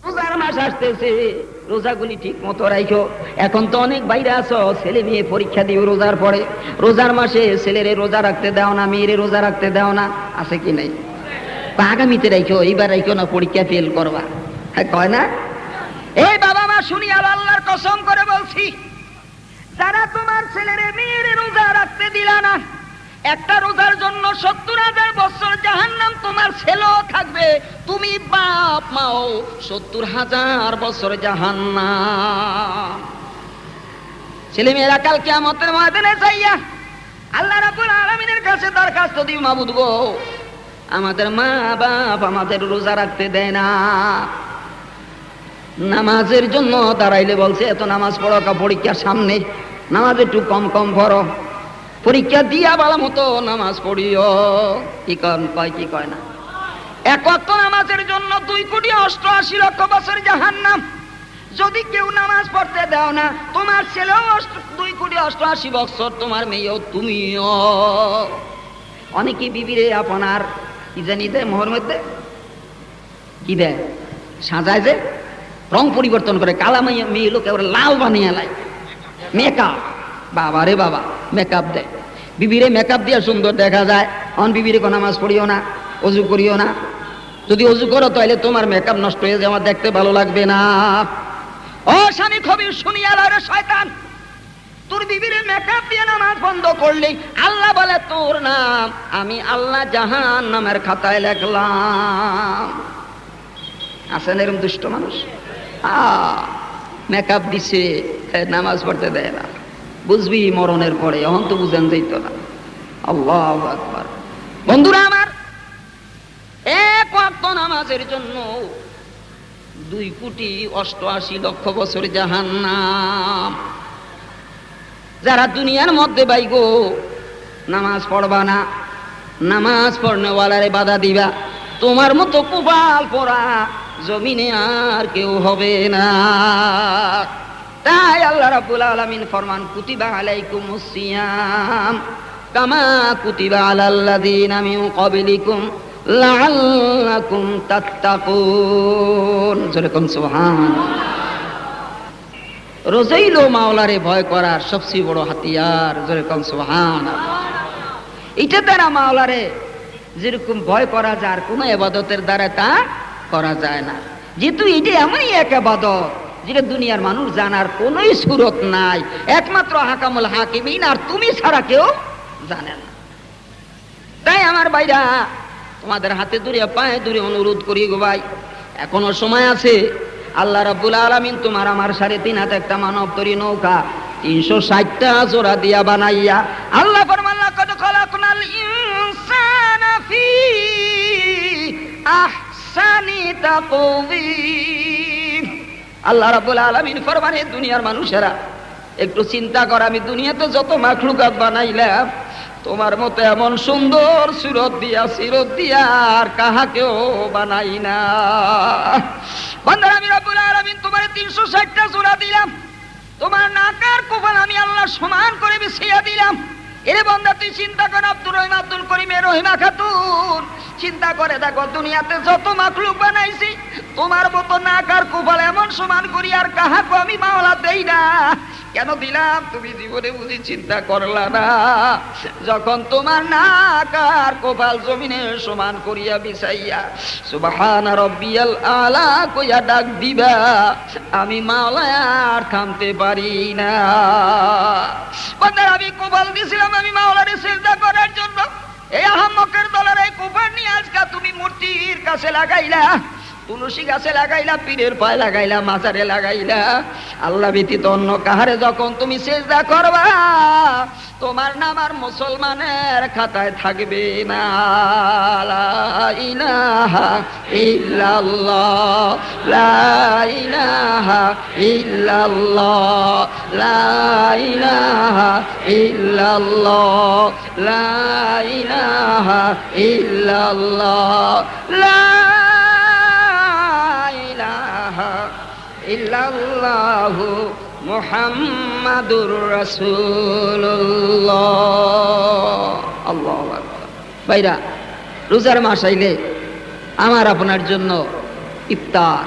রোজার মাস আসতেছে, রোজাগুলি ঠিক মতো রাখো। এখন তো অনেক বাইরে আছো, ছেলে মেয়ে পরীক্ষা দিও রোজার পরে। রোজার মাসে ছেলেরে রোজা রাখতে দাও না, মেয়েরে রোজা রাখতে দাও না, আছে কি নাই? আগামীতে রাখো, এইবার রাখো না, পরীক্ষা ফেল করবা। হ্যাঁ কয় না? এই বাবা মা শুনি, আল্লাহর কসম করে বলছি, যারা তোমার ছেলের মেয়ের রোজা রাখতে দিলা না, একটা রোজার জন্য 70,000 বছর জাহান্নাম, তোমার ছেলেও থাকবে, তুমি বাপ মাও 70,000 বছর জাহান্নাম। ছেলে মেয়েরা কাল কিয়ামতের ময়দানে যাইয়া আল্লাহ রাব্বুল আলামিনের কাছে দরখাস্ত দিও, মাবুদ গো, আমাদের মা বাপ আমাদের রোজা রাখতে দেয় না। নামাজের জন্য দাঁড়াইলে বলছে এত নামাজ পড়ো, পরীক্ষার সামনে নামাজ একটু কম কম পড়ো, পরীক্ষা দিয়া ভালো মতো নামাজ পড়িও। কি কয় কি কয় না? এক ওয়াক্ত নামাজের জন্য 2,88,00,000 বছর জাহান্নাম। যদি কেউ নামাজ পড়তে দাও না, তোমার ছেলেও 2,88,00,000 বছর, তোমার মেয়েও, তুমিও। অনেকে বিবিরে আপনার কি জানি দেয়, মোহর মধ্যে কি দেয়, সাজায়, যে রং পরিবর্তন করে, কালা মেয়ে লোক এবার লাল বানিয়ে লাই, মেকআপ। বাবা রে বাবা, মেকআপ দেয় বিবিরে, মেকআপ দিয়ে সুন্দর দেখা যায়। অন বিবিরে কোনো নামাজ পড়িও না, অজু করিও না। যদি অজু করো তাহলে তোমার মেকআপ নষ্ট হয়ে যাওয়া, দেখতে ভালো লাগবে না। ও স্বামী খবর শুনিয়া রে শয়তান, তোর বিবির মেকআপ দিয়ে নামাজ বন্ধ করলি, আল্লাহ বলে তোর নাম আমি আল্লাহ জাহান্নামের খাতায় লেখলাম। আছেন এরকম দুষ্ট মানুষ, মেকআপ দিছে, নামাজ পড়তে দেয় না। বুঝবি মরণের পরে, এখন তো বুঝেন যেত না। আল্লাহু আকবার। বন্ধুরা আমার, এক ওয়াক্ত নামাজের জন্য 2,88,00,000 বছর জাহান্নাম। যারা দুনিয়ার মধ্যে বাইগো নামাজ পড়বা না, নামাজ পড়নেওয়ালারে বাধা দিবা, তোমার মতো কুবাল পড়া জমিনে আর কেউ হবে না। তাই আল্লাহ রাব্বুল আলামিন ফরমান, কুতিবা আলাইকুমুস সিয়াম কামা কুতিবা আলাল লাযিনা মিন ক্বাবলিকুম লাআল্লাকুম তাত্তাকুন। যেরকম সুবহানাল্লাহ। রোজাই লো মাওলারে ভয় করার সবচেয়ে বড় হাতিয়ার। যেরকম সুবহানাল্লাহ। এটা দ্বারা মাওলারে যেরকম ভয় করা যায়, কোন ইবাদতের দ্বারা তা করা যায় না। যেহেতু এটা এমনই এক ইবাদত যেটা দুনিয়ার মানুষ জানার কোন সুরত নাই, একমাত্র হাকামুল হাকিমিন আর তুমি ছাড়া কেউ জানে না। তাই আমার ভাইরা, তোমাদের হাতে দূরে পায়ে দূরে অনুরোধ করি গো ভাই, এখনো সময় আছে। আল্লাহ রাব্বুল আলামিন তোমার আমার 3.5 হাত একটা মানব তরী নৌকা 360টা জোড়া দিয়া বানাইয়া, আল্লাহ ফরমান লাকাদ খালাকনাল ইনসানা ফি আহসানি তাকওয়িম। আল্লাহ রাব্বুল আলামিন ফরমানে, দুনিয়ার মানুষেরা একটু চিন্তা কর, আমি দুনিয়াতে যত মাখলুকাত বানাইলাম, তোমার মতো এমন সুন্দর সুরত দিয়া সিরত দিয়া আর কাহাকেও বানাই না। বান্দারা, আমি রাব্বুল আলামিন তোমার 360টা জোড়া দিলাম, তোমার নাকার কপাল আমি আল্লাহ সমান করে বিছিয়ে দিলাম। এরে বান্দা, তুই চিন্তা কর, আব্দুর রহিম আব্দুল করিমের রহিমা খাতুন চিন্তা করে দেখো, দুনিয়াতে যত মাখলুক বানাইছি, তোমার মতো নাকার কপাল এমন সমান করি আর কাহাকে আমি মাওলা দেই না। কেন দিলাম? তুমি জীবনে বুঝি চিন্তা করলা না? যখন তোমার নাকার কপাল জমিনে সমান করিয়া বিছাইয়া সুবহান রাব্বিয়াল আলা কইয়া ডাক দিবা, আমি মাওলা আর থামতে পারি না। বান্দার, আমি কপাল দিছিলাম আমি মাওলারে সিজদা করার জন্য, এই আহাম্মকের দলের এই কপাল নিয়ে আজকে তুমি মূর্তির কাছে লাগাইলা, তুলসী গাছে লাগাইলা, পীরের পায়ে লাগাইলা, মাজারে লাগাইলা। আল্লাহ ব্যতীত অন্য কাহারে যখন তুমি সিজদা করবা, তোমার নাম আর মুসলমানের খাতায় থাকবে না। লা ইলাহা ইল্লাল্লাহ, লা ইলাহা ইল্লাল্লাহ, লা ইলাহা ইল্লাল্লাহ, লা ইলাহা ইল্লাল্লাহ, লা ইল্লাল্লাহু মুহাম্মাদুর রাসূলুল্লাহ। আল্লাহু আকবার। ভাইরা, রোজার মাস আইলে আমার আপনার জন্য ইফতার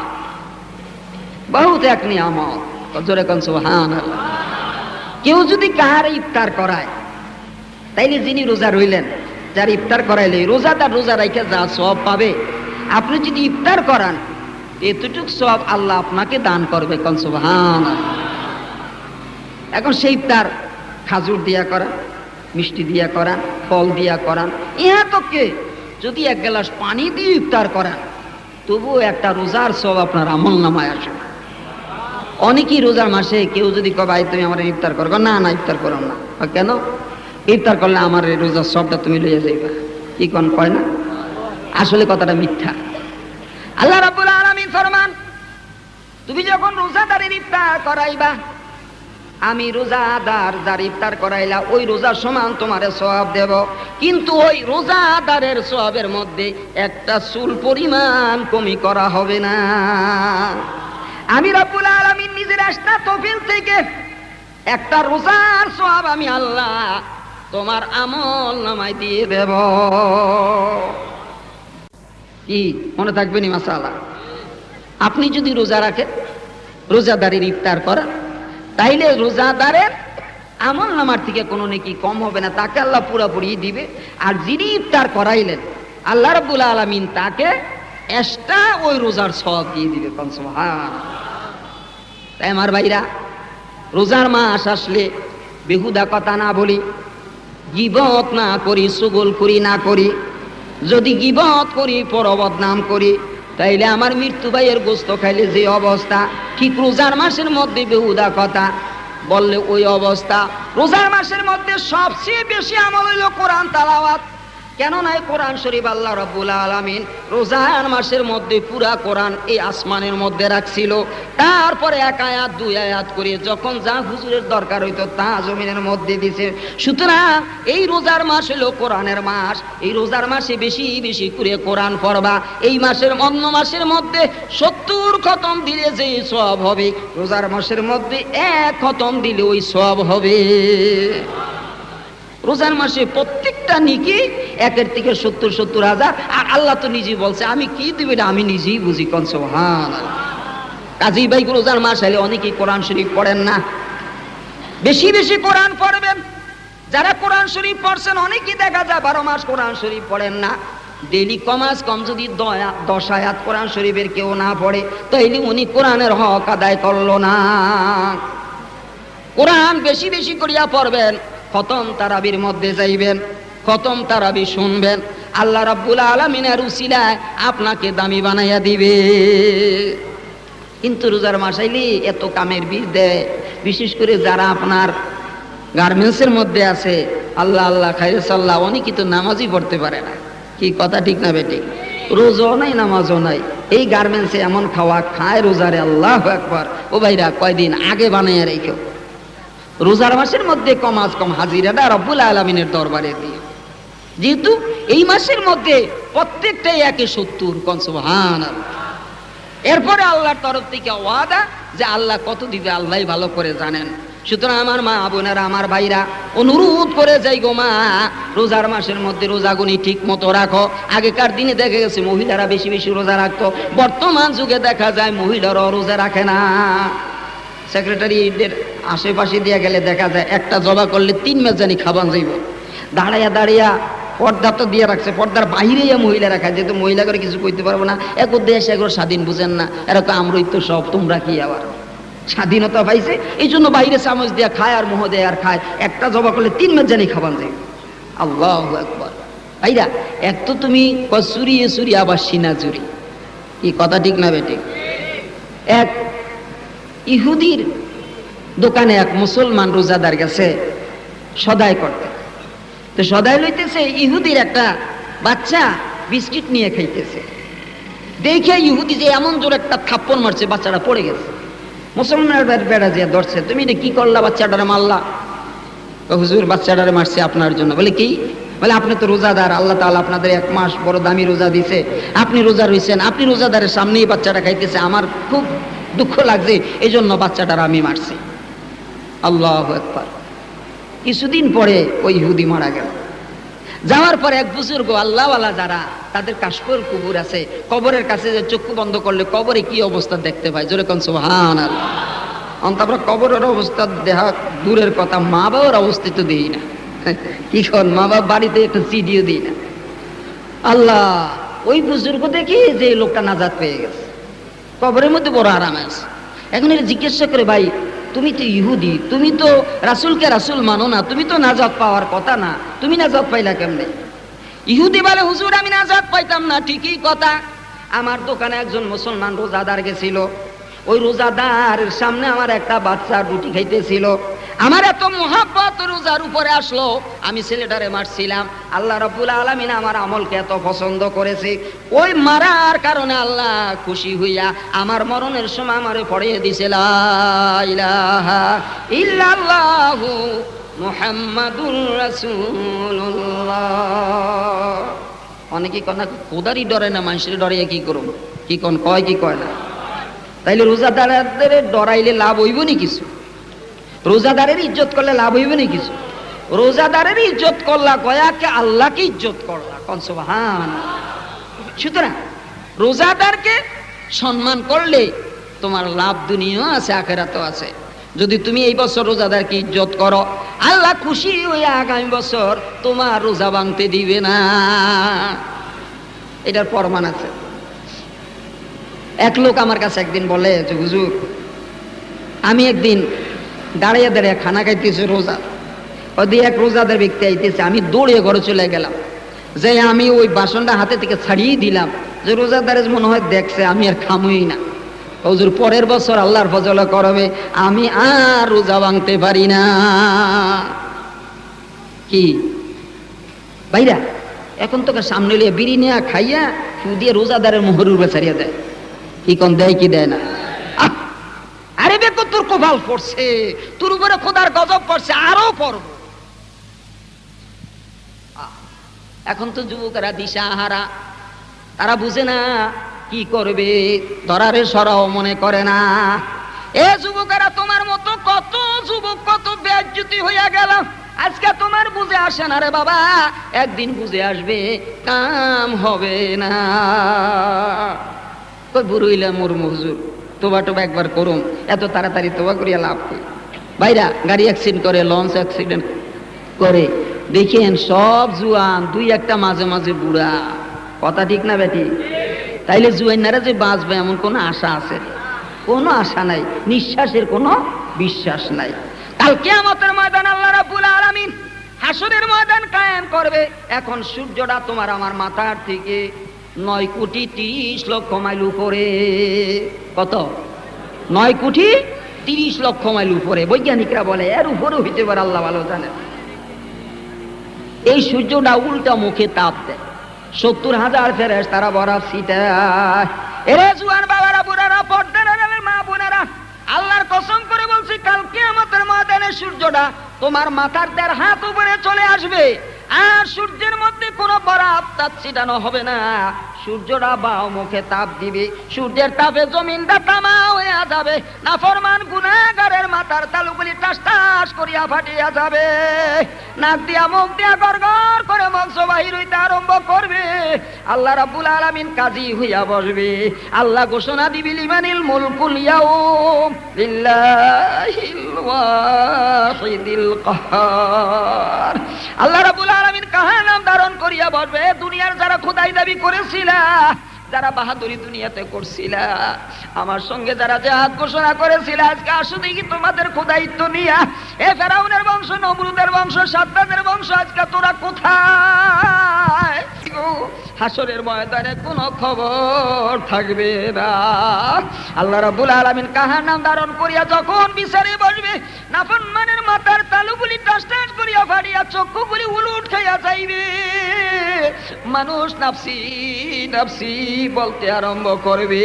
বহুত এক নিয়ামত। জোরে কোন সুবহানাল্লাহ। কেউ যদি কাহার ইফতার করায়, তাইলে যিনি রোজা রইলেন, যার ইফতার করাইলে রোজাদার রোজা রাইখা যা সওয়াব পাবে, আপনি যদি ইফতার করান, এতটুক সওয়াব আল্লাহ আপনাকে দান করবে। কোন সুবহানাল্লাহ। এখন সেই ইফতার খাজুর দিয়া করান, মিষ্টি দিয়া করান, ফল দিয়া করান, ইহা তো কে যদি এক গ্লাস পানি দিয়ে ইফতার করান তবুও একটা রোজার সব আপনার আমল নামায় আসে। অনেকেই রোজার মাসে কেউ যদি কয় ভাই তুমি আমার ইফতার করো, না না ইফতার করো না। কেন? ইফতার করলে আমার এই রোজার সবটা তুমি লইয়া যাইবা। কি কোন কয় না? আসলে কথাটা মিথ্যা। আল্লাহ রাব্বুল আলামিন ফরমান, তুমি যখন রোজাদারের ইফতার করাইবা, আমি রোজাদার যার ইফতার করাইলা ওই রোজার সমান তোমারে সওয়াব দেব, কিন্তু ওই রোজাদারের সওয়াবের মধ্যে একটা চুল পরিমাণ কমি করা হবে না। আমি রব্বুল আলামিন নিজের আস্তা তৌফিক থেকে একটা রোজার সওয়াব আমি আল্লাহ তোমার আমল নামায় দিয়ে দেব। কি মনে থাকবে নি মাশাআল্লাহ? আপনি যদি রোজা রাখেন, রোজাদারের ইফতার করেন, তাইলে রোজাদারের আমল নামার থেকে কোনো নেকি কম হবে না, তাকে আল্লাহ পুরোপুরি দিবে। আর যিনি ইফতার করাইলেন আল্লাহ রাব্বুল আলামিন তাকে এক্সট্রা ওই রোজার সওয়াব দিয়ে দিবে। সুবহানাল্লাহ। তাই আমার ভাইরা, রোজার মাস আসলে বেহুদা কথা না বলি, গীবত না করি, চুগলখড়ি না করি। যদি গীবত করি, পরবদনাম করি, তাইলে আমার মৃত্যু ভাইয়ের গোস্ত খাইলে যে অবস্থা, ঠিক রোজার মাসের মধ্যে বেহুদা কথা বললে ওই অবস্থা। রোজার মাসের মধ্যে সবচেয়ে বেশি আমল হইল কোরআন তেলাওয়াত। কেন নাই? কোরআন শরীফ আল্লাহ রাব্বুল আলামিন রোজার মাসের মধ্যে পুরা কোরআন এই আসমানের মধ্যে রাখছিল, তারপরে এক আয়াত দুই আয়াত করে যখন যা হুজুরের দরকার হইতো তা জমিনের মধ্যে দিছে। সুতরাং এই রোজার মাস হলো কোরআনের মাস। এই রোজার মাসে বেশি বেশি করে কোরআন পড়বা। এই মাসের অন্য মাসের মধ্যে 70 খতম দিলে যে সওয়াব হবে, রোজার মাসের মধ্যে 1 খতম দিলে ওই সওয়াব হবে। রোজার মাসে প্রত্যেকটা নেকি 1 থেকে 70 হাজার। আর আল্লাহ তো নিজেই বলছে, আমি কি দিবে না আমি নিজেই বুঝি। কোন সুবহানাল্লাহ। কাজী ভাই, রোজার মাস হলে অনেকেই কোরআন শরীফ পড়েন না, বেশি বেশি কোরআন পড়বেন। যারা কোরআন শরীফ পড়ছেন অনেকেই দেখা যায় 12 মাস কোরআন শরীফ পড়েন না। ডেলি কমাস কম যদি 10 আয়াত কোরআন শরীফের কেউ না পড়ে, তাইলে উনি কোরআনের হক আদায় করলো না। কোরআন বেশি বেশি করিয়া পড়বেন, খতম তারাবির মধ্যে যাইবেন, খতম তারাবি শুনবেন, আল্লাহ রাব্বুল আলামিনের উসিলায় আপনাকে দামি বানাইয়া দিবে। কিন্তু রোজার মাস আইলে এত কামের বীজ দেয়, বিশেষ করে যারা আপনার গার্মেন্টসের মধ্যে আছে, আল্লাহ আল্লাহ খাইরে সাল্লাহ, অনেকেই তো নামাজই পড়তে পারে না। কি কথা ঠিক না বেটি? রোজাও নাই, নামাজও নাই, এই গার্মেন্টসে এমন খাওয়া খায় রোজারে। আল্লাহু আকবার। ও ভাইরা, কয়দিন আগে বানাইয়া রেখো। রোজার মাসের মধ্যে কমাস কম হাজিরাটা রব্বুল আলামিনের দরবারে দিয়ে, যেহেতু এই মাসের মধ্যে প্রত্যেকটাই 170। কোন সুবহানাল্লাহ। এরপরে আল্লাহর তরফ থেকে ওয়াদা যে আল্লাহ কত দিবে আল্লাহই ভালো করে জানেন। সুতরাং আমার মা বোনেরা, আমার ভাইরা, অনুরোধ করে যাই গো মা, রোজার মাসের মধ্যে রোজাগুনি ঠিক মতো রাখো। আগেকার দিনে দেখা গেছে মহিলারা বেশি বেশি রোজা রাখতো, বর্তমান যুগে দেখা যায় মহিলারাও রোজা রাখে না। সেক্রেটারিদের আশেপাশে দিয়ে গেলে দেখা যায় একটা জবা করলে 3 মাস জানি খাবান যাইব। দাঁড়াইয়া দাঁড়িয়া পর্দা তো দিয়ে রাখছে, পর্দার বাইরে মহিলা রাখা, যেহেতু মহিলা করে কিছু কইতে পারবো না। এক দেশ এগুলো স্বাধীন বুঝেন না, এরকম আমরাই তো সব, তোমরা কি আবার স্বাধীনতা পাইছে এই জন্য বাইরে চামচ দিয়ে খায় আর মোহ দেয় আর খায়। একটা জবা করলে 3 মাস জানি খাবান যাইব। আল্লাহু আকবার। ভাইরা, এক তো তুমি চুরিয়ে চুরি, আবার সিনা চুরি। কি কথা ঠিক না বেটি? এক ইহুদির দোকানে এক মুসলমান রোজাদার গেছে সদাই করতে। তো সদাই লইতেছে, ইহুদির একটা বাচ্চা বিস্কিট নিয়ে খাইতেছে। দেখে ইহুদি যে এমন জোর একটা থাপ্পড় মারছে, বাচ্চাটা পড়ে গেছে। মুসলমানের বেড়া যে ধরছে, তুমি এটা কি করলা? বাচ্চাটারে মারলা? হুজুর, বাচ্চাটারে মারছে আপনার জন্য। বলে কি? বলে আপনি তো রোজাদার, আল্লাহ তাআলা আপনাদের 1 মাস বড় দামি রোজা দিছে, আপনি রোজা রইছেন, আপনি রোজাদারের সামনেই বাচ্চাটা খাইতেছে, আমার খুব দুঃখ লাগছে, এই জন্য বাচ্চাটার আমি মারছি। আল্লাহু আকবার। কিছুদিন পরে ওই ইহুদি মারা গেল। যাওয়ার পরে এক বুজুর্গ আল্লাহওয়ালা যারা, তাদের কাশফুল কবর আছে, কবরের কাছে যে চক্ষু বন্ধ করলে কবরে কি অবস্থা দেখতে পায়, জোরে কোন সুবহানাল্লাহ। আমরা কবরের অবস্থা দেখা দূরের কথা, মা বাবার অবস্থা তো দিই না। কি কর, মা বাবা বাড়িতে একটা চিঠিও দিই না। আল্লাহ, ওই বুজুর্গ দেখি যে লোকটা নাজাত পেয়ে গেছে, কবরের মধ্যে বড় আরামে আছে। এখন এটা জিজ্ঞাসা করে, ভাই তুমি তো ইহুদি, তুমি তো রাসূলকে রাসূল মানো না, তুমি তো নাজাত পাওয়ার কথা না, তুমি নাজাত পাইলা কেমনে? ইহুদি বলে, হুজুর আমি নাজাত পাইতাম না, ঠিকই কথা। আমার দোকানে একজন মুসলমান রোজাদার গেছিল, ওই রোজাদারের সামনে আমার একটা বাচ্চা রুটি খাইতেছিল, আমার এত মহাব্বত রোজার উপরে আসলো, আমি ছেলেটারে মারছিলাম। আল্লাহ রাব্বুল আলামিন আমার আমলকে এত পছন্দ করেছে, ওই মারার কারণে আল্লাহ খুশি হইয়া আমার মরণের সময় আমারে পড়িয়ে দিছে লা ইলাহা ইল্লাল্লাহু মুহাম্মাদুর রাসূলুল্লাহ। অনেকেই কয় না খোদারই ডরে না, মানুষের ডরে কি করুম, কি কোন কয় কি কয় না? তাইলে রোজাদারদের ডরাইলে লাভ হইব নি কিছু? রোজাদারের ইজ্জত করলে লাভ হইবে না কিছু? রোজাদারের ইজ্জত করলা কয়াকে আল্লাহকে ইজ্জত করলা, কোন সুবহানাল্লাহ। সুতরাং রোজাদারকে সম্মান করলে তোমার লাভ দুনিয়াও আছে, আখিরাতও আছে। যদি তুমি এই বছর রোজাদারকে ইজ্জত করো, আল্লাহ খুশি হয়ে আগামী বছর তোমার রোজা ভাঙতে দিবে না, এটার প্রমাণ আছে। এক লোক আমার কাছে একদিন বলে যে হুজুর আমি একদিন দাঁড়িয়ে দাঁড়িয়ে খানা খাইতেছি, রোজা ওদিকে এক রোজাদার ব্যক্তি আইতেছে, আমি দৌড়িয়ে ঘরে চলে গেলাম, যে আমি ওই বাসনটা হাতে থেকে ছাড়িয়ে দিলাম, যে রোজাদারে মনে হয় দেখছে, আমি আর খামুই না। হুজুর পরের বছর আল্লাহর ফজল করবে, আমি আর রোজা ভাঙতে পারি না। কি ভাইরা, এখন তোকে সামনে লিয়ে বিড়ি নেয়া খাইয়া ফু দিয়ে রোজাদারের মোহর উপরে ছাড়িয়ে দেয়, কি কোন দেয় কি দেয় না? আরে বেকো তোর কপাল পড়ছে, তোর উপরে খোদার গজব পড়ছে, আরো পড়ব। এখন তো যুবকেরা দিশাহারা, তারা বুঝে না কি করবে, ধরারে সরাও মনে করে না। এ যুবকেরা, তোমার মতো কত যুবক কত বেজ্জতি হইয়া গেল, আজকে তোমার বুঝে আসে না রে বাবা, একদিন বুঝে আসবে, কাম হবে না। কই বুড়ুইলা মোর হুজুর তোবা টোবা একবার করুম, এত তাড়াতাড়ি তোবা করিয়া লাভ করি? ভাইরা গাড়ি অ্যাক্সিডেন্ট করে, লঞ্চ অ্যাক্সিডেন্ট করে, দেখেন সব জুয়ান, দুই একটা মাঝে মাঝে বুড়া, কথা ঠিক না বেটি? তাইলে জুয়াইনারা যে বাঁচবে এমন কোনো আশা আছে? কোনো আশা নাই, নিঃশ্বাসের কোনো বিশ্বাস নাই। কাল কিয়ামতের ময়দান আল্লাহ রাব্বুল আলামিন হাসরের ময়দান কায়েম করবে। এখন সূর্যটা তোমার আমার মাথার থেকে 9,30,00,000 মাইল উপরে। কত? 9,30,00,000 মাইল উপরে। বৈজ্ঞানিকরা বলে এর উপরেও হইতে পারে, আল্লাহ ভালো জানেন। এই সূর্যটা উল্টা মুখে তাপ দেয়, 70,000 ফেরেশতা তারা বরফ ছিটায়। এরে জুয়ান বাবারা, বুড়ারা, পর্দারা, মা বোনেরা, আল্লাহর কসম করে বলছি, কাল কিয়ামতের ময়দানে সূর্যটা তোমার মাথার 1.5 হাত উপরে চলে আসবে, আর সূর্যের মধ্যে কোনো বরফ তাপ ছিটানো হবে না। সূর্যটা বাও মুখে তাপ দিবে, সূর্যের তাপে জমিনটা তামা হয়ে যাবে, নাফরমান গুনাহগারের মাথার তালুগুলি টাস টাস করিয়া ফাটিয়া যাবে, নাক দিয়া মুখ দিয়া গড়গড় করে মাংস বাহির হইতে আরম্ভ করবে। আল্লাহ রাব্বুল আলামিন কাজী হইয়া বসবে, আল্লাহ ঘোষণা দিবি লিমানিল মুলকুল ইয়াউম লিল্লাহিল ওয়াহিদিল কাহ্হার। আল্লাহ রাব্বুল আলামিন কাহার নাম ধারণ করিয়া বসবে। দুনিয়ার যারা খোদাই দাবি করেছিল, যারা বাহাদুরি দুনিয়াতে করছিল, আমার সঙ্গে যারা জিহাদ ঘোষণা করেছিল, আজকে আসো দেখি তোমাদের খোদাইত্ব নিয়া। এ ফেরাউনের বংশ, নমরুদের বংশ, সাদ্দাদের বংশ, আজকে তোরা কোথায়? হাসরের ময়দানে কোনো খবর থাকবে না। আল্লাহ রাব্বুল আলামিন কাহার নাম ধারণ করিয়া যখন বিচারে বসবে, নাফরমানের মাথার তালুগুলি টাস টাস করিয়া ফাড়িয়া চক্ষুগুলি উলুট খাইয়া যাইবে। মানুষ নাফসি নাফসি বলতে আরম্ভ করবে।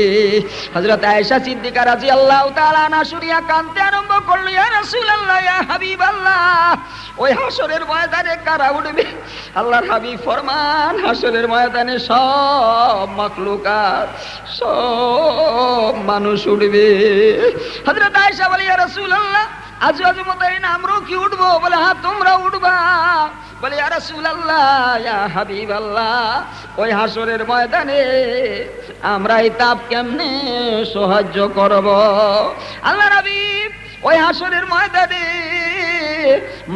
হযরত আয়েশা সিদ্দিকা রাদিয়াল্লাহু তাআলা আনহা শুনিয়া কাঁদতে আরম্ভ করল, ইয়া রাসূলুল্লাহ, ইয়া হাবিবাল্লাহ, ওই হাসরের ময়দানে কারা উঠবে? আল্লাহর হাবিব ফরমান, হাসরের ময়দানে সব মাখলুকাত, সব মানুষ উঠবে। হযরত আয়েশা বলে, ইয়া রাসূলুল্লাহ, আজওয়াজে মুতাহিরিন আমরাও কি উঠবো? বলে হ্যাঁ, তোমরা উঠবা। বলে ইয়া রাসূলুল্লাহ, ইয়া হাবিবাল্লাহ, ওই হাসরের ময়দানে আমরা এই তাপ কেমনে সহ্য করব? আল্লাহর হাবিব ওই হাসরের ময়দানে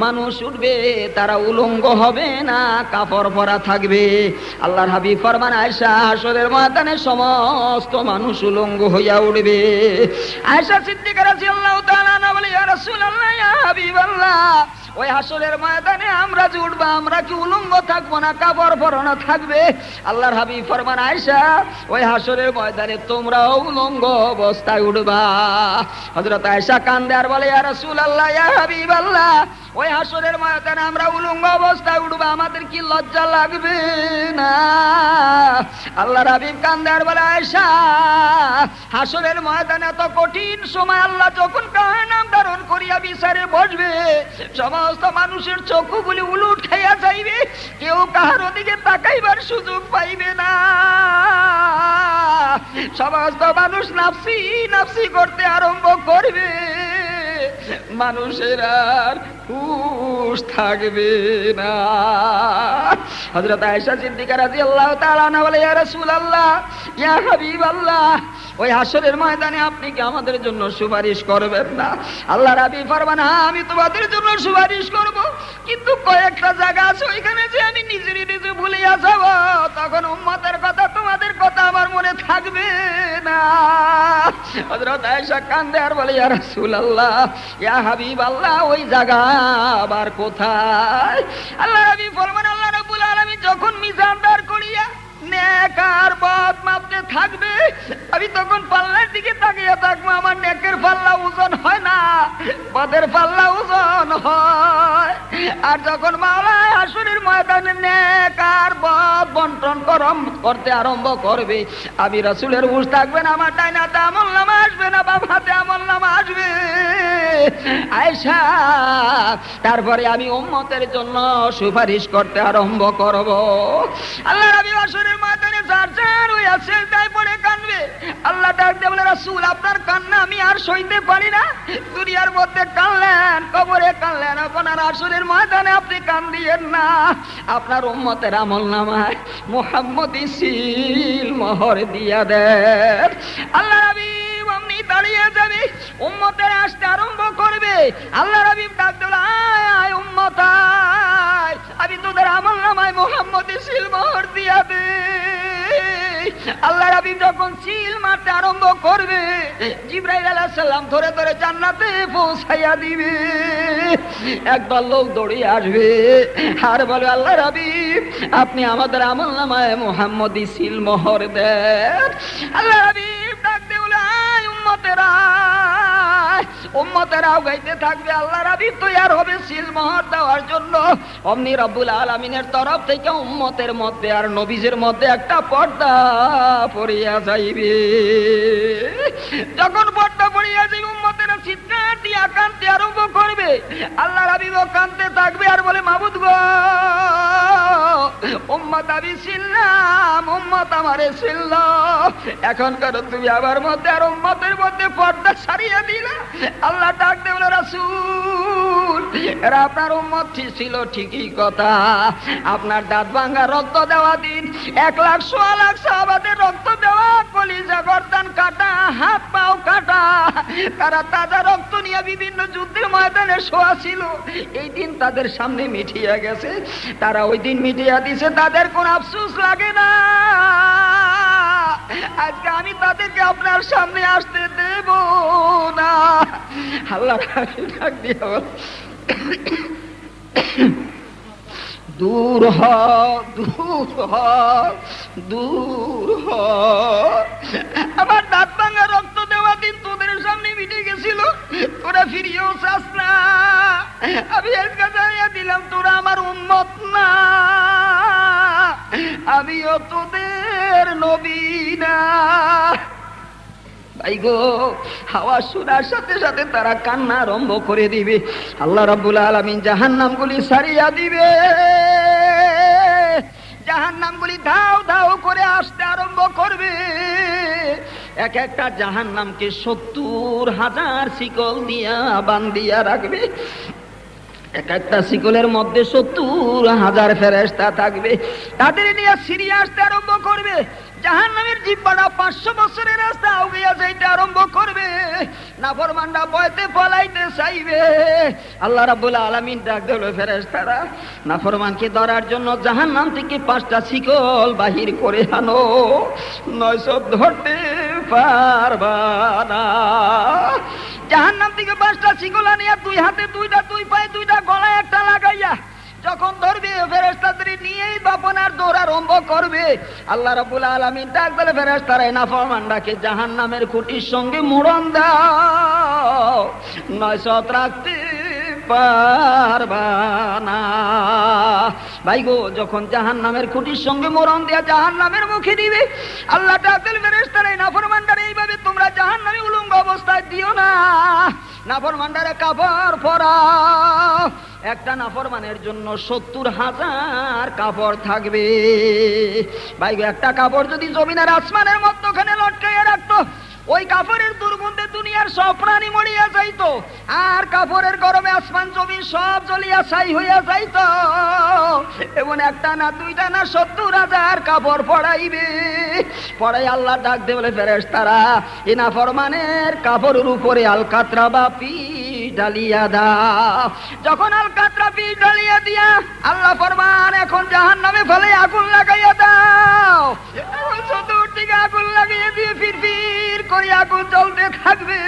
মানুষ উঠবে, তারা উলঙ্গ হবে না, কাপড় পরা থাকবে। আল্লাহর হাবিব ফরমান, আয়েশা, হাসরের ময়দানে সমস্ত মানুষ উলঙ্গ হইয়া উঠবে। আয়েশা সিদ্দিকা রাদিয়াল্লাহু তাআলা আনহা বলে, ইয়া রাসূলুল্লাহ, ইয়া হাবিবাল্লাহ, ওই হাসরের ময়দানে আমরা যে উঠবো, আমরা কি উলঙ্গ থাকবো না কাপড় পরানো থাকবে? আল্লাহর হাবিব ফরমান, আয়েশা, ওই হাসরের ময়দানে তোমরাও উলঙ্গ অবস্থায় উঠবা। হযরত আয়েশা কান্দে আর বলে, ইয়া রাসূলুল্লাহ, ইয়া হাবিবাল্লাহ, ওই হাসরের ময়দানে আমরা উলঙ্গ অবস্থায় উঠবো, আমাদের কি লজ্জা লাগবে না? আল্লাহর হাবিব কান্দে আর বলে, আয়েশা, হাসরের ময়দানে এত কঠিন সময় আল্লাহ যখন কায়নাম ধারণ করিয়া বিচারে বসবে, সমস্ত মানুষের চক্ষুগুলি উলুট খাইয়া যাইবে, কেউ কাহার দিকে তাকাইবার সুযোগ পাইবে না। সমস্ত মানুষ নাফসি নাফসি করতে আরম্ভ করবে, মানুষের আর হুঁশ থাকবে না। হযরত আয়েশা সিদ্দিকা রাদিয়াল্লাহু তাআলা আনহা বলে, ইয়া রাসূলুল্লাহ, ইয়া হাবিবাল্লাহ, ওই হাসরের ময়দানে আপনি কি আমাদের জন্য সুপারিশ করবেন না? আল্লাহর হাবিব ফরমান, হ্যাঁ, আমি তোমাদের জন্য সুপারিশ করব, কিন্তু কয়েকটা জায়গা আছে ওইখানে যে আমি নিজেরই নিজে ভুলিয়া যাব, তখন উম্মতের কথা তোমাদের কথা আমার মনে থাকবে না। হযরত আয়েশা কান্দে আর বলে, ইয়া রাসূলুল্লাহ, ইয়া হাবিবাল্লাহ, ওই জায়গা আবার কোথায়? আল্লাহর হাবিব ফরমান, আল্লাহ রাব্বুল আলামিন যখন মিজান দাঁড় করিয়া নেক আর বদ মাপতে থাকবে, আমি তখন পাল্লার দিকে তাকিয়ে থাকবো, আমার নেকের পাল্লা ওজন হয় না, বদের পাল্লা ওজন হয়। আর যখন মাওলা হাসরের ময়দানে নেক আর বদ বন্টন করতে আরম্ভ করবে, আমি রাসূলের হুঁশ থাকবে না, আমার ডাইন হাতে আমলনামা আসবে না, বাম হাতে আমলনামা আসবে। আয়েশা, তারপরে আমি উম্মতের জন্য সুপারিশ করতে আরম্ভ করব। আল্লাহ নবী হাসরের ময়দানে যার যার ওই সেজদায় পড়ে কাঁদবে। আল্লাহ ডাক দিয়ে বলে, রাসূল, আপনার কান্না আমি আর সইতে পারি না। দুনিয়ার মধ্যে কাঁদলেন, কবরে কাঁদলেন, আপনার হাসরের ময়দানে আপনি কান্দিয়েন না। আপনার উম্মতের আমলনামায় মুহাম্মদী সিল মোহর দিয়া দেন। আল্লাহ নবী অমনি দাঁড়িয়ে যাবে, উম্মতের আসতে আরম্ভ করবে। আল্লাহ নবী ডাক দিল, আয় আয় উম্মত আয়, আমি তোদের আমলনামায় মুহাম্মদী সিল মোহর দিয়া দে। আল্লাহ নবী যখন সিল মারতে আরম্ভ করবে, জিবরাইল আলাইহিস সালাম ধরে ধরে জান্নাতে পৌঁছাইয়া দিবে। একদল লোক দৌড়িয়ে আসবে আর বলে, আল্লাহ নবী, আপনি আমাদের আমলনামায় মুহাম্মদী সিল মোহর দেন। আল্লাহ নবী ডাক দিয়ে বলে, আয় উম্মতেরা, উম্মতেরাও গাইতে থাকবে। আল্লাহ নবী তৈয়ার হবে সিল মোহর দেওয়ার জন্য। অমনি রব্বুল আলামিনের তরফ থেকে উম্মতের মধ্যে আর নবীদের মধ্যে একটা পর্দা পড়িয়া যাইবে। যখন পর্দা পড়িয়া যাইবে, উম্মতেরা চিৎকার দিয়া কাঁদতে আরম্ভ করবে। আল্লাহ নবীও কাঁদতে থাকবে আর বলে, মাবুদ গো, উম্মত আমি ছিলাম, উম্মত আমারে ছিল, এখন কারণ তুমি আমার মধ্যে আর উম্মতের মধ্যে পর্দা সারিয়ে দিলা। আল্লাহ ডাক দিয়ে বলে, রাসূল, এরা আপনার উম্মত ছিল ঠিকই কথা, আপনার দাঁত ভাঙা রক্ত দেওয়া দিন 1,00,000 সাহাবাদের রক্ত দেওয়া, কলিজা গর্দান কাটা, হাত পাও কাটা, তারা তাজা রক্ত নিয়ে বিভিন্ন যুদ্ধের ময়দানে শোয়া ছিল। এই দিন তাদের সামনে মিটিয়া গেছে, তারা ওই দিন মিটিয়া দিছে, তাদের কোন আফসোস লাগে না। আজকে আমি তাদেরকে আপনার সামনে আসতে দেব না। আল্লাহ ডাক দিয়ে বলে, দূর হ, দূর হ, দূর হ। আমার দাঁত ভাঙা রক্ত দেওয়া দিন তোদের সামনে মিটে গেছিল, তোরা ফিরিয়েও চাস না। আমি আজকে জানিয়ে দিলাম, তোরা আমার উম্মত না, আমিও তোদের নবী না। ভাই গো, হাওয়া শোনার সাথে সাথে তারা কান্না আরম্ভ করে দিবে। আল্লাহ রাব্বুল আলামিন জাহান্নামগুলি সারিয়া দিবে। জাহান্নামগুলি ধাও ধাও করে আসতে আরম্ভ করবে। এক একটা জাহান্নামকে 70,000 শিকল দিয়া বান্ধিয়া রাখবে। এক একটা শিকলের মধ্যে 70,000 ফেরেশতা থাকবে। তাদের নিয়ে সিরিয়া আসতে আরম্ভ করবে। জাহান্নামের জিহ্বাটা 500 বছরের রাস্তা আগিয়া যাইতে আরম্ভ করবে, নাফরমানরা ভয়তে পলাইতে চাইবে। আল্লাহ রাব্বুল আলামিন ডাক দিল ফেরেশতারা, নাফরমানকে ধরার জন্য জাহান্নাম থেকে 5টা শিকল বাহির করে আনো, নয়তো ধরতে পারবা না। জাহান্নাম থেকে 5টা শিকল আনিয়া 2 হাতে 2টা, 2 পায়ে 2টা, গলায় একটা লাগাইয়া যখন ধরবে ফেরেশতাদের নিয়েই বাপনার দৌড় আরম্ভ করবে। আল্লাহ রাব্বুল আলামিন ডাক দিলে ফেরেশতারা, নাফরমানটাকে জাহান্নামের খুঁটির সঙ্গে মুড়ন দাও, নয়তো রাখতে পারবা না। ভাই গো, যখন জাহান্নামের খুঁটির সঙ্গে মোড়ন দিয়া জাহান্নামের মুখে দিবে, আল্লাহ ডাক দিলে ফেরেশতারা, নাফরমানটারে এইভাবে তোমরা জাহান্নামে উলঙ্গ অবস্থায় দিও না, নাফরমানটারে কাপড় পরাও। একটা নাফরমানের জন্য 70,000 কাপড় থাকবে। ভাই গো, একটা কাপড় যদি জমিনের আসমানের মধ্যখানে লটকাইয়া রাখতো, ওই কাপড়ের দুর্গন্ধে দুনিয়ার সব প্রাণী মরিয়া যাইতো, আর কাপড়ের গরমে আসমান জমি সব জ্বলিয়া ছাই হইয়া যাইতো। এমন একটা না, 2টা না, 70,000 কাপড় পড়াইবে। পড়াই আল্লাহ ডাক দে বলে ফেরেশতারা, এ নাফরমানের কাপড়ের উপরে আলকাতরা বা পিঠ ঢালিয়া দাও। যখন আলকাতরা পিঠ ঢালিয়া দিয়া আল্লাহ ফরমান, এখন জাহান্নামে ফেলে আগুন লাগাইয়া দাও। চতুর্দিকে আগুন লাগিয়ে দিয়ে ফির করে আগুন জ্বলতে থাকবে।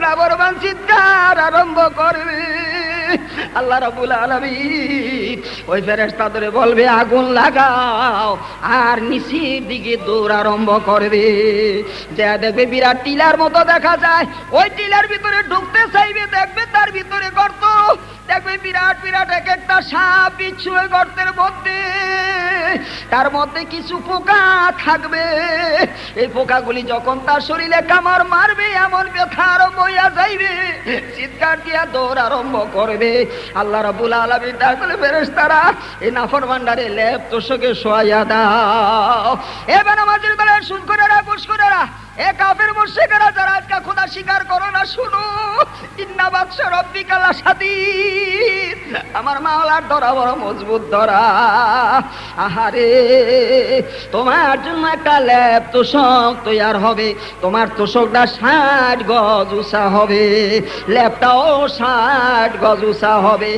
নাফরমান চিৎকার আরম্ভ করবে। আল্লাহ রাব্বুল আলামিন ওই ফেরেশতাদের বলবে, আগুন লাগাও, আর নিচের দিকে দৌড় আরম্ভ করবে। যা দেখবে বিরাট টিলার মতো দেখা যায়, ওই টিলার ভিতরে ঢুকতে চাইবে, দেখবে তার ভিতরে গর্ত, দেখবে বিরাট বিরাট এক একটা সাপ বিচ্ছু ওই গর্তের মধ্যে, তার মধ্যে কিছু পোকা থাকবে। এই পোকাগুলি যখন তার শরীরে কামড় মারবে, এমন ব্যথা আরম্ভ হইয়া যাইবে, চিৎকার দিয়া দৌড় আরম্ভ করবে। আল্লাহ রাব্বুল আলামিন ডাক দিলে ফেরেশতারা, এই নাফরমানটারে লেপ তোষকে শোয়াইয়া দাও। এবার আমাদের দলের সুদখোরেরা, ঘুষখোরেরা, এ কাফের মুশরিকেরা যারা আজকে খোদা স্বীকার করো না, শুনো, ইন্না বাতশা রাব্বিকা লাশাদীদ, আমার মাওলার ধরা বড় মজবুত ধরা। আহারে, তোমার জন্য একটা লেপ তোষক তৈয়ার হবে, তোমার তোষকটা 60 গজ উঁচা হবে, লেপটাও 60 গজ উঁচা হবে।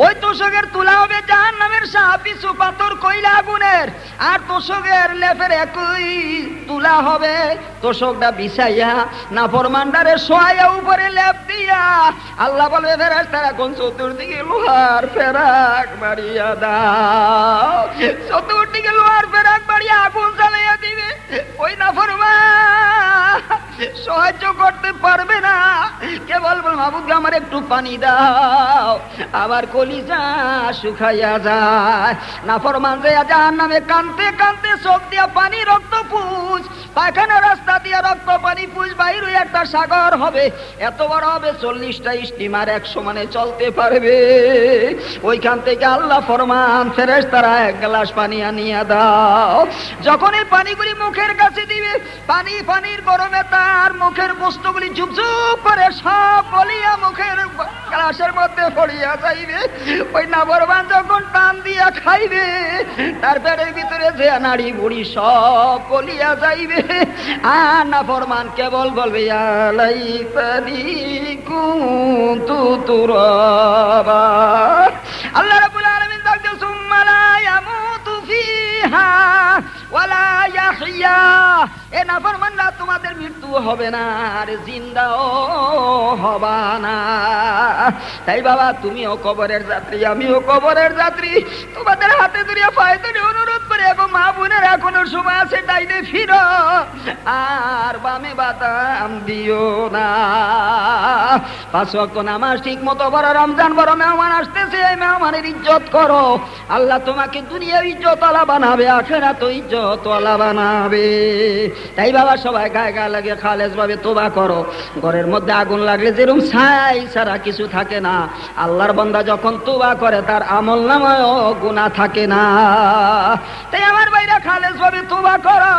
ওই তোষকের তুলা হবে জাহান্নামের সাহাবিসু পাথর কয়লা আগুনের, আর তোষকের লেপের একই তুলা হবে। তোষকটা বিছাইয়া নাফরমানটারে শোয়াইয়া উপরে লেপ দিয়া আল্লাহ বলবে, ফেরেশতারা কোন চতুর্দিকে লোহার ফেরাক মারিয়া দাও। চতুর্দিকে লোহার ফেরাক মারিয়া আগুন জ্বালাইয়া দিবে। ওই নাফরমান সাহায্য করতে পারবে না, কেবল বল, মাবুদ আমার একটু পানি দাও, আবার কলিজা শুকাইয়া যায়। নাফরমান যে জাহান্নামে কাঁদতে কাঁদতে চোখ দিয়া পানি রক্ত পুষ, পায়খানা রাস্তা দিয়া রক্ত পানি পুষ, বাইর হয়ে একটা সাগর হবে, এত বড় হবে 40টা স্টিমার এক সমানে চলতে পারবে। ওইখান থেকে আল্লাহ ফরমান, ফেরেশতারা 1 গ্লাস পানি আনিয়া দাও। যখন এই পানিগুলি মুখের কাছে দিবে, পানির গরমে তার মুখের বস্তুগুলি ঝুপঝুপ করে সব গলিয়া মুখের গ্লাসের মধ্যে পড়িয়া যাইবে। ওই নাফরমান যখন টান দিয়া খাইবে, তার পেটের ভিতরে যে নাড়ি বুড়ি সব গলিয়া যাইবে। আর নাফরমান কেবল বলবে, ইয়া লাইতানি কুনতু তুরাবা। আল্লাহ রাব্বুল আলামিন ডাকতে, সুম্মা লা ইয়ামুতু ফিহা ওয়ালা ইয়াহইয়া। এ নাফরমানরা, তোমাদের মৃত্যু হবে না, আর জিন্দাও হবা না। তাই বাবা, তুমিও কবরের যাত্রী, আমিও কবরের যাত্রী। তোমাদের হাতে ধরিয়া পায়ে ধরে অনুরোধ করে, এখন মা বোনের এখনো সময় আছে, ডাইনে ফিরো, আর বামে বাদাম দিও না। 5 ওয়াক্ত নামাজ ঠিক মতো পড়ো। রমজান বড় মেহমান আসতেছে, এই মেহমানের ইজ্জত করো। আল্লাহ তোমাকে দুনিয়া ইজ্জতওয়ালা বানাবে, আখিরাত ইজ্জতওয়ালা বানাবে। তাই বাবা, সবাই গায়ে গায়ে লাগে খালেস ভাবে তোবা করো। ঘরের মধ্যে আগুন লাগলে যেরকম ছাই ছাড়া কিছু থাকে না, আল্লাহর বান্দা যখন তোবা করে তার আমল নামায়ও গুনাহ থাকে না। তাই আমার ভাইরা খালেস ভাবে তওবা করো,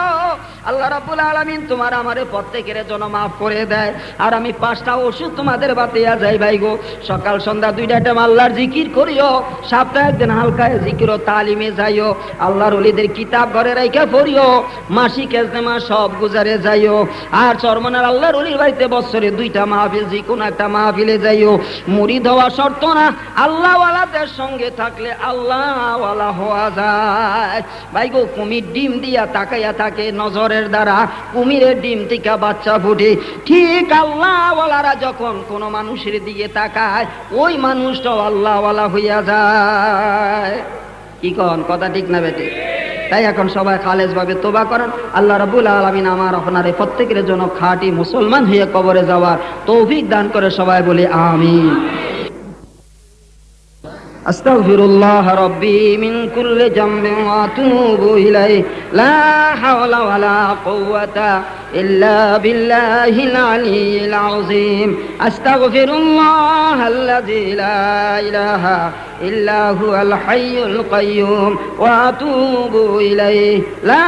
আল্লাহ রাব্বুল আলামিন তোমার আমারে প্রত্যেকের জন্য মাফ করে দেয়। আর আমি 5টা ওষুধ তোমাদের বাতিয়া যাই ভাই গো, সকাল সন্ধ্যা 2টা টাইম আল্লাহর জিকির করিও, সপ্তাহে একদিন হালকা জিকির ও তালিমে যাইও, আল্লাহর ওলিদের কিতাব ঘরে রাইখা পড়িও, মাসিক ইজতেমা সব গুজারে যাইও। আর চরমনার আল্লাহর ওলির বাড়িতে বছরে 2টা মাহফিল, যে কোনো একটা মাহফিলে যাইও। মুরিদ হওয়া শর্ত না, আল্লাহ ওয়ালাদের সঙ্গে থাকলে আল্লাহ ওয়ালা হওয়া যায় ভাই গো। কুমির ডিম দিয়া তাকাইয়া থাকে নজরের দ্বারা, কুমিরের ডিম থেকে বাচ্চা ফুটে। ঠিক আল্লাহ ওয়ালারা যখন কোন মানুষের দিকে তাকায়, ওই মানুষটাও আল্লাহ ওয়ালা হইয়া যায়। কি কন কথা ঠিক না বেটি? তাই এখন সবাই খালেস ভাবে তওবা করেন, আল্লাহ রাব্বুল আলামিন আমার আপনার প্রত্যেকের জন্য খাঁটি মুসলমান হয়ে কবরে যাওয়ার তৌফিক দান করে। সবাই বলি আমিন। আস্তাগফিরুল্লাহ রাব্বি মিন কুল্লি জামবিন ওয়া আতুবু ইলাইহি লা হাওলা ওয়ালা কুওয়াতা ইল্লা বিল্লাহিল আলিয়্যিল আযীম। আস্তাগফিরুল্লাহ আল্লাযী লা ইলাহা ইল্লা হুয়াল হাইয়ুল কাইয়্যুম ওয়া আতুবু ইলাইহি লা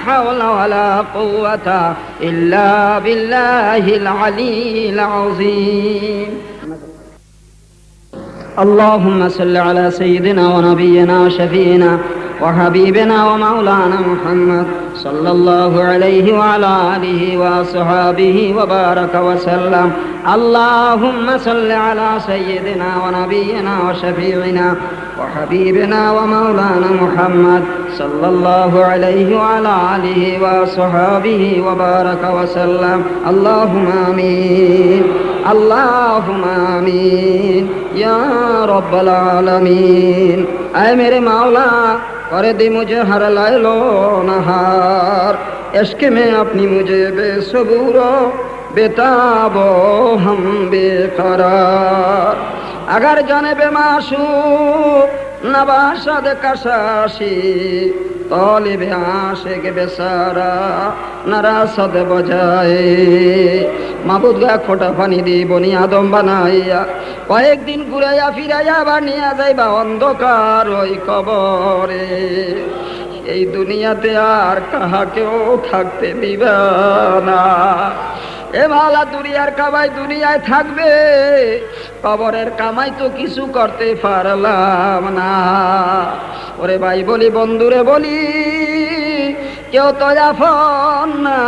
হাওলা ওয়ালা কুওয়াতা ইল্লা বিল্লাহিল আলিয়্যিল আযীম। اللهم صل على سيدنا ونبينا وشفينا وحبيبنا ومولانا محمد صلى الله عليه وعلى آله وصحابه وبارك وسلم. اللهم صل على سيدنا ونبينا وشفيعنا وحبيبنا ومولانا محمد صلى الله عليه وعلى آله وصحابه وبارك وسلم. اللهم آمين اللهم آمين या रब्बल आलमीन। ऐ मेरे मौला कर दे मुझे हर लैलो नहार, इश्क में अपनी मुझे बेसबूरो बेताबो हम बेकरार। अगर जानिबे माशूक नवाशाद कशाशी तलिबे आशिक बेसारा नारासद बजाए। মাবুদ গা খোটা পানি দি বনি আদম বানাইয়া কয়েকদিন ঘুরাইয়া ফিরাইয়া আবার নিয়ে যাইবা অন্ধকার ওই কবরে। এই দুনিয়াতে আর কাহাকেও থাকতে দিবা না। এ মাওলা দুনিয়ার কামাই দুনিয়ায় থাকবে, কবরের কামাই তো কিছু করতে পারলাম না। ওরে ভাই বলি, বন্ধুরে বলি, কেউ তো আপন না।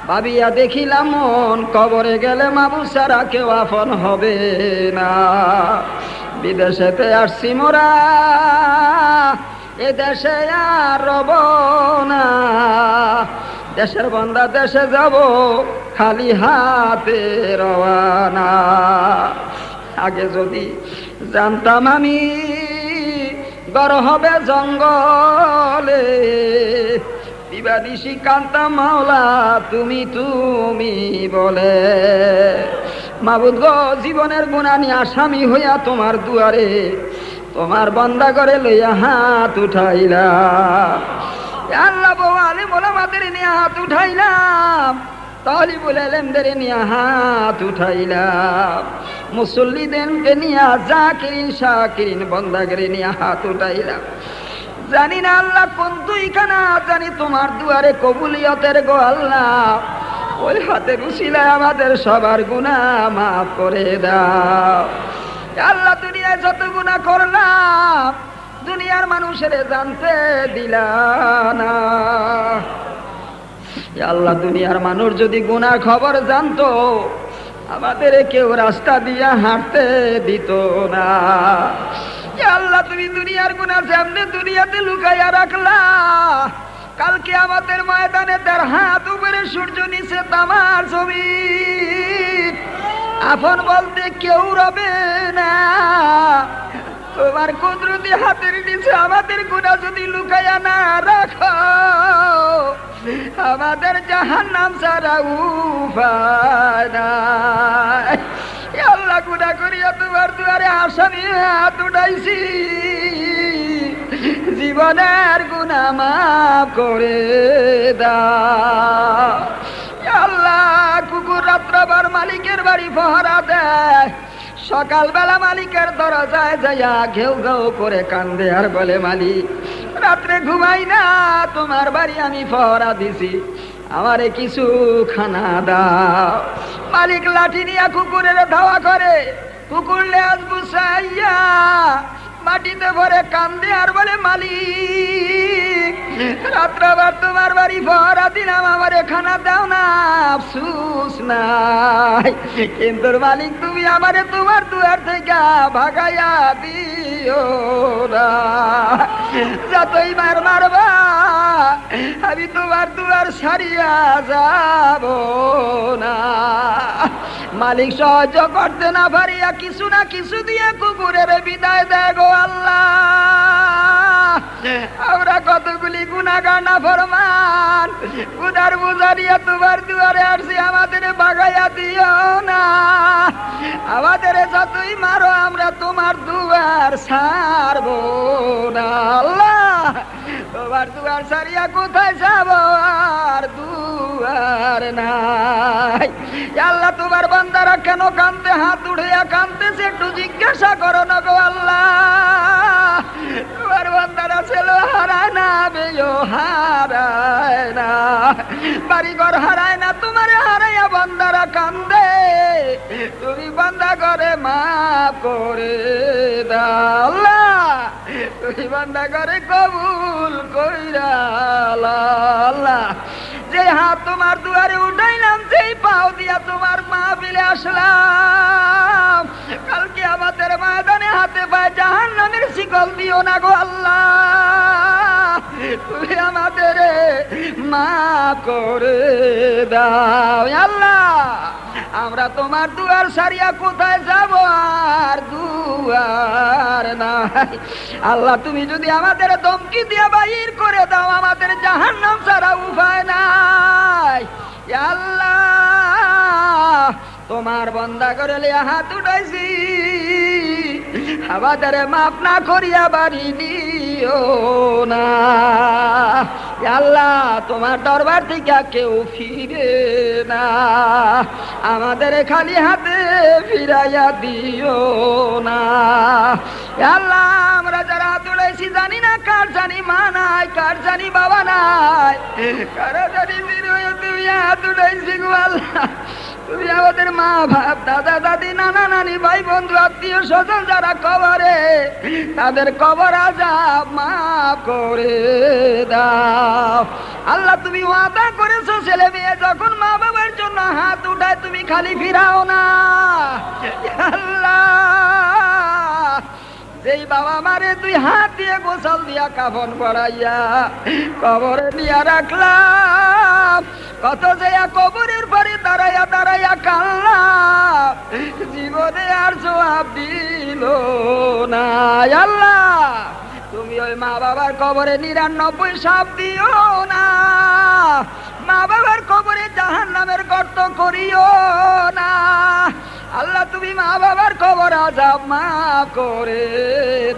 ভাবিয়া দেখিলাম মন, কবরে গেলে মাবুদ ছাড়া কেউ আপন হবে না। বিদেশেতে আসছি মোরা, এ দেশে আর রব না। দেশের বান্দা দেশে যাব, খালি হাতে রওয়ানা। আগে যদি জানতাম আমি ঘর হবে জঙ্গলে, দিবানিশি কান্তাম মাওলা তুমি তুমি বলে। মাবুদ গো, জীবনের গুনাহ নিয়ে আসামি হইয়া তোমার দুয়ারে তোমার বান্দা করে লইয়া হাত উঠাইলাম। আল্লাহ বউ আলিম ওলামাদের নিয়ে হাত উঠাইলাম, তালিবুল ইলমদের নিয়ে হাত উঠাইলাম, মুসল্লিদেরকে নিয়ে জাকিরিন শাকিরিন বান্দাগিরি নিয়ে হাত উঠাইলাম। জানি না আল্লাহ কোন দুইখানা, জানি তোমার দুয়ারে কবুলিয়তের গো আল্লাহ। ওই হাতের উসিলায় আমাদের সবার গুনাহ মাফ করে দাও আল্লাহ। দুনিয়ায় যত গুনাহ করলাম, দুনিয়ার মানুষের জানতে দিলা না আল্লাহ। দুনিয়ার মানুষ যদি গুনার খবর জানতো, আমাদের কেউ রাস্তা দিয়া হাঁটতে দিত না। আল্লাহ, তুমি দুনিয়ার গুনাহ সামনে দুনিয়াতে লুকাইয়া রাখলা, কালকে আমাদের ময়দানে ১.৫ হাত উপরে সূর্য নিচে তামার জমিন, আপন বলতে কেউ রবে না। তোমার কুদরতি হাতের নিচে আমাদের গুনাহ যদি লুকাইয়া না রাখো, আমাদের জাহান্নাম ছাড়া উপায় নাই। আল্লাহ, গুনাহ করিয়া তোমার দুয়ারে আসামি হাত উঠাইছি, জীবনের গুনাহ মাফ করে দাও আল্লাহ। কুকুর রাত্রবার মালিকের বাড়ি পহরা দেয়, সকালবেলা মালিকের দরজায় যাইয়া ঘেউ ঘেউ করে কান্দে আর বলে, মালিক রাত্রে ঘুমাই না, তোমার বাড়ি আমি পহরা দিছি, আমারে কিছু খানা দাও। মালিক লাঠি নিয়ে কুকুরের ধাওয়া করে, কুকুর লেজ বুঝাইয়া মাটিতে ভরে কান্দে আর বলে, মালিক রাত্রবার তোমার বাড়ি পহরা দিলাম, আমারে খানা দাও না, আফসুস নাই, কিন্তু মালিক তুমি আমারে তোমার দুয়ার থেকে ভাগাইয়া দিও না, যতই মার মারবা আমি তোমার দুয়ার ছাড়িয়া যাব না। মালিক সহ্য করতে না পারিয়া কিছু না কিছু দিয়ে কুকুরের বিদায় দেয়। গো আল্লাহ, আমরা কতগুলি গুনাহগার নাফরমান, গুনার বোঝা নিয়ে তোমার দুয়ারে আসছি, আমাদের বাগাইয়া দিও না, আমাদের যতই মারো আমরা তোমার দুয়ার ছাড়বো না। আল্লাহ, তোমার দুয়ার ছাড়িয়া কোথায় যাব, আর দুয়ার নাই। আল্লাহ, তোমার বান্দারা কেন কান্দে, হাত উঠিয়া কান্দতেছে, একটু জিজ্ঞাসা করো না। গো আল্লাহ, তোমার বান্দারা ছিল হারায় না, বেও হারায় না, বাড়িঘর হারায় না, তোমার হারাইয়া বান্দারা কান্দে, তুমি বান্দা করে মাফ করে দাও। আল্লাহ, তুমি বান্দা করে কবুল কইরা। আল্লাহ, যে হাত তোমার দুয়ারে উঠাইলাম, যেই পাও দিয়া তোমার মাহফিলে আসলাম, কালকে আমাদের ময়দানে হাতে পায়ে জাহান্নামের শিকল দিও না। গো আল্লাহ, তুমি আমাদের মাফ করে দাও। আল্লাহ, আমরা তোমার দুয়ার সারিয়া কোথায় যাব, আর দুয়ার নাই। আল্লাহ, তুমি যদি আমাদের ধমকি দিয়ে বাহির করে দাও, আমাদের জাহান্নাম ছাড়া উপায় নাই। আল্লাহ, তোমার বান্দা করে লিয়া হাত উঠাইছি, আমাদের মাফ না করিয়া বাড়ি দিও না। আল্লাহ, তোমার দরবার থেকে কেউ ফিরে না, আমাদের খালি হাতে ফিরাইয়া দিও না। আল্লাহ, আমরা যারা হাত উঠাইছি জানি না কার জানি মা নাই, কার জানি বাবা নাই, কারা জানি তুমি হাত উঠাইছি। গো আল্লাহ, তুমি আমাদের মা বাপ, দাদা দাদি, নানা নানি, ভাই বন্ধু, আত্মীয় স্বজন যারা কবরে, তাদের কবর আযাব মাফ করে দাও। আল্লাহ, তুমি ওয়াদা করেছো ছেলে মেয়ে যখন মা বাবার জন্য হাত উঠায় তুমি খালি ফিরাও না। আল্লাহ, যেই বাবা মারে তুই হাত দিয়ে গোসল দিয়া কাফন পরাইয়া কবরে নিয়ে রাখলাম, কত যে কবরের পরে দাঁড়াইয়া দাঁড়াইয়া কান্নাম, জীবনে আর জবাব দিল না। আল্লাহ, তুমি ওই মা বাবার কবরে 99 সাপ দিও না, মা বাবার কবরে জাহান্নামের গর্ত করিও না। আল্লাহ, তুমি মা বাবার কবর আযাব মাফ করে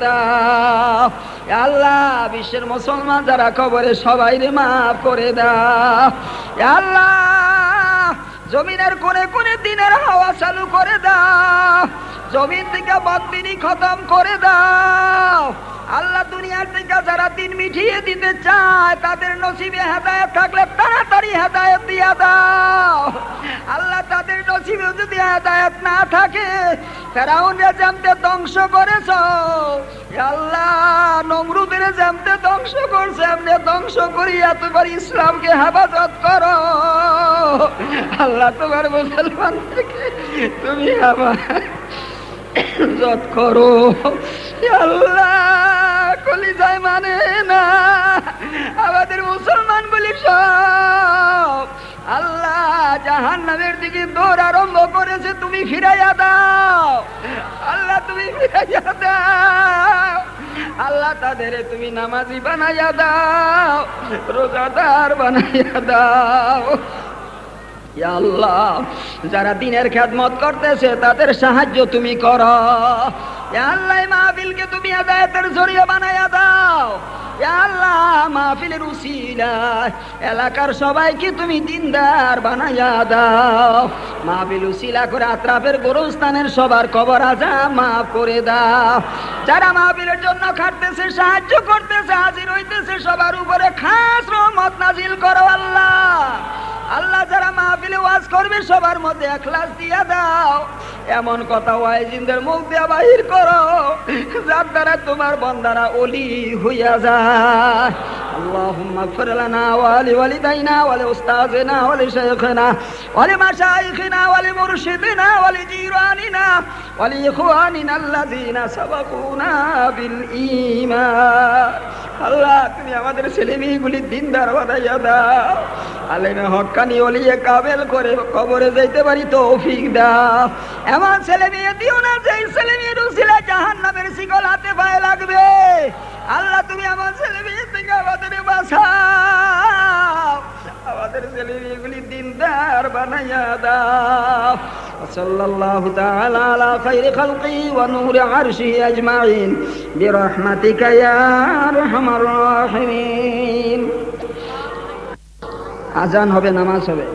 দাও। আল্লাহ, বিশ্বের মুসলমান যারা কবরে সবাইরে মাফ করে দাও। আল্লাহ, জমিনের কোণে কোণে দিনের হাওয়া চালু করে দাও, জমিন থেকে বদবিনি খতম করে দাও। আল্লাহ, দুনিয়ার থেকে যারা দিন মিটিয়ে দিতে চায়, তাদের নসিবে হেদায়েত থাকলে তাড়াতাড়ি হেদায়েত দিয়া দাও। আল্লাহ, তাদের নসিবে যদি হেদায়েত না থাকে, ফেরাউনরে যেমতে ধ্বংস করেছ, আল্লাহ নমরুদের যেমতে ধ্বংস করছে, এমনি ধ্বংস করিয়া তোমার ইসলামকে হেফাজত করো। আল্লাহ, তোমার মুসলমানদেরকে তুমি হেফাজত করো। আল্লাহ, কলিজায় মানে না আমাদের মুসলমান গুলি সব, আল্লাহ জাহান্নামের দিকে দৌড় আরম্ভ করেছে, তুমি ফিরাইয়া দাও। আল্লাহ, তুমি ফিরাইয়া দাও। আল্লাহ, তাদের তুমি নামাজি বানাইয়া দাও, রোজাদার বানাইয়া দাও। আল্লাহ, যারা দিনের খেদমত করতেছে তাদের সাহায্য তুমি করো। আল্লাহ, মাহফিলকে তুমি হেদায়েতের জরিয়া বানাইয়া দাও। আল্লাহ, মাহফিলের উসিলায় এলাকার সবাইকে তুমি দিনদার বানাইয়া দাও। মাহফিল উসিলা করে আত্রাফের গোরস্থানের সবার কবর আযাব মাফ করে দাও। যারা মাহফিলে জন্য খাটতেছে, সাহায্য করতেছে, হাজির হইতেছে, সবার উপরে খাস রহমত নাজিল করো আল্লাহ। আল্লাহ যারা মাহফিলে ওয়াজ করবে সবার মধ্যে ইখলাস দিয়া দাও, এমন কথা ওয়াইজিনদের মুখ দিয়া বাহির করো যার দ্বারা তোমার বান্দারা ওলি হইয়া যায়। اللهم اغفر لنا ولوالدينا ولأستاذنا ولشيخنا ولمشايخنا ولمرشدنا ولجيراننا ولإخواننا الذين سبقونا بالإيمان। আল্লাহ তুমি আমাদের ছেলে মেয়েগুলি দিনদার বানাইয়া দাও, আলেমে হক্কানি ওলিয়ে কাবেল করে কবরে যাইতে পারি তৌফিক দাও। এমন ছেলে মেয়ে দিও না যে ছেলে মেয়ের উসিলায় জাহান্নামের শিকল হাতে পায়ে লাগবে। আল্লাহ তুমি আমার ছেলে মেয়ে থেকে আমাদের বাঁচাও, আমাদের ছেলে মেয়েগুলি দিনদার বানাইয়া দাও। সাল্লাল্লাহু তাআলা আলা খায়রি খালকি ওয়া নূরি আরশিহি আজমাইন বিরহমাতিকা ইয়া আরহামার রাহিমিন। আজান হবে, নামাজ হবে।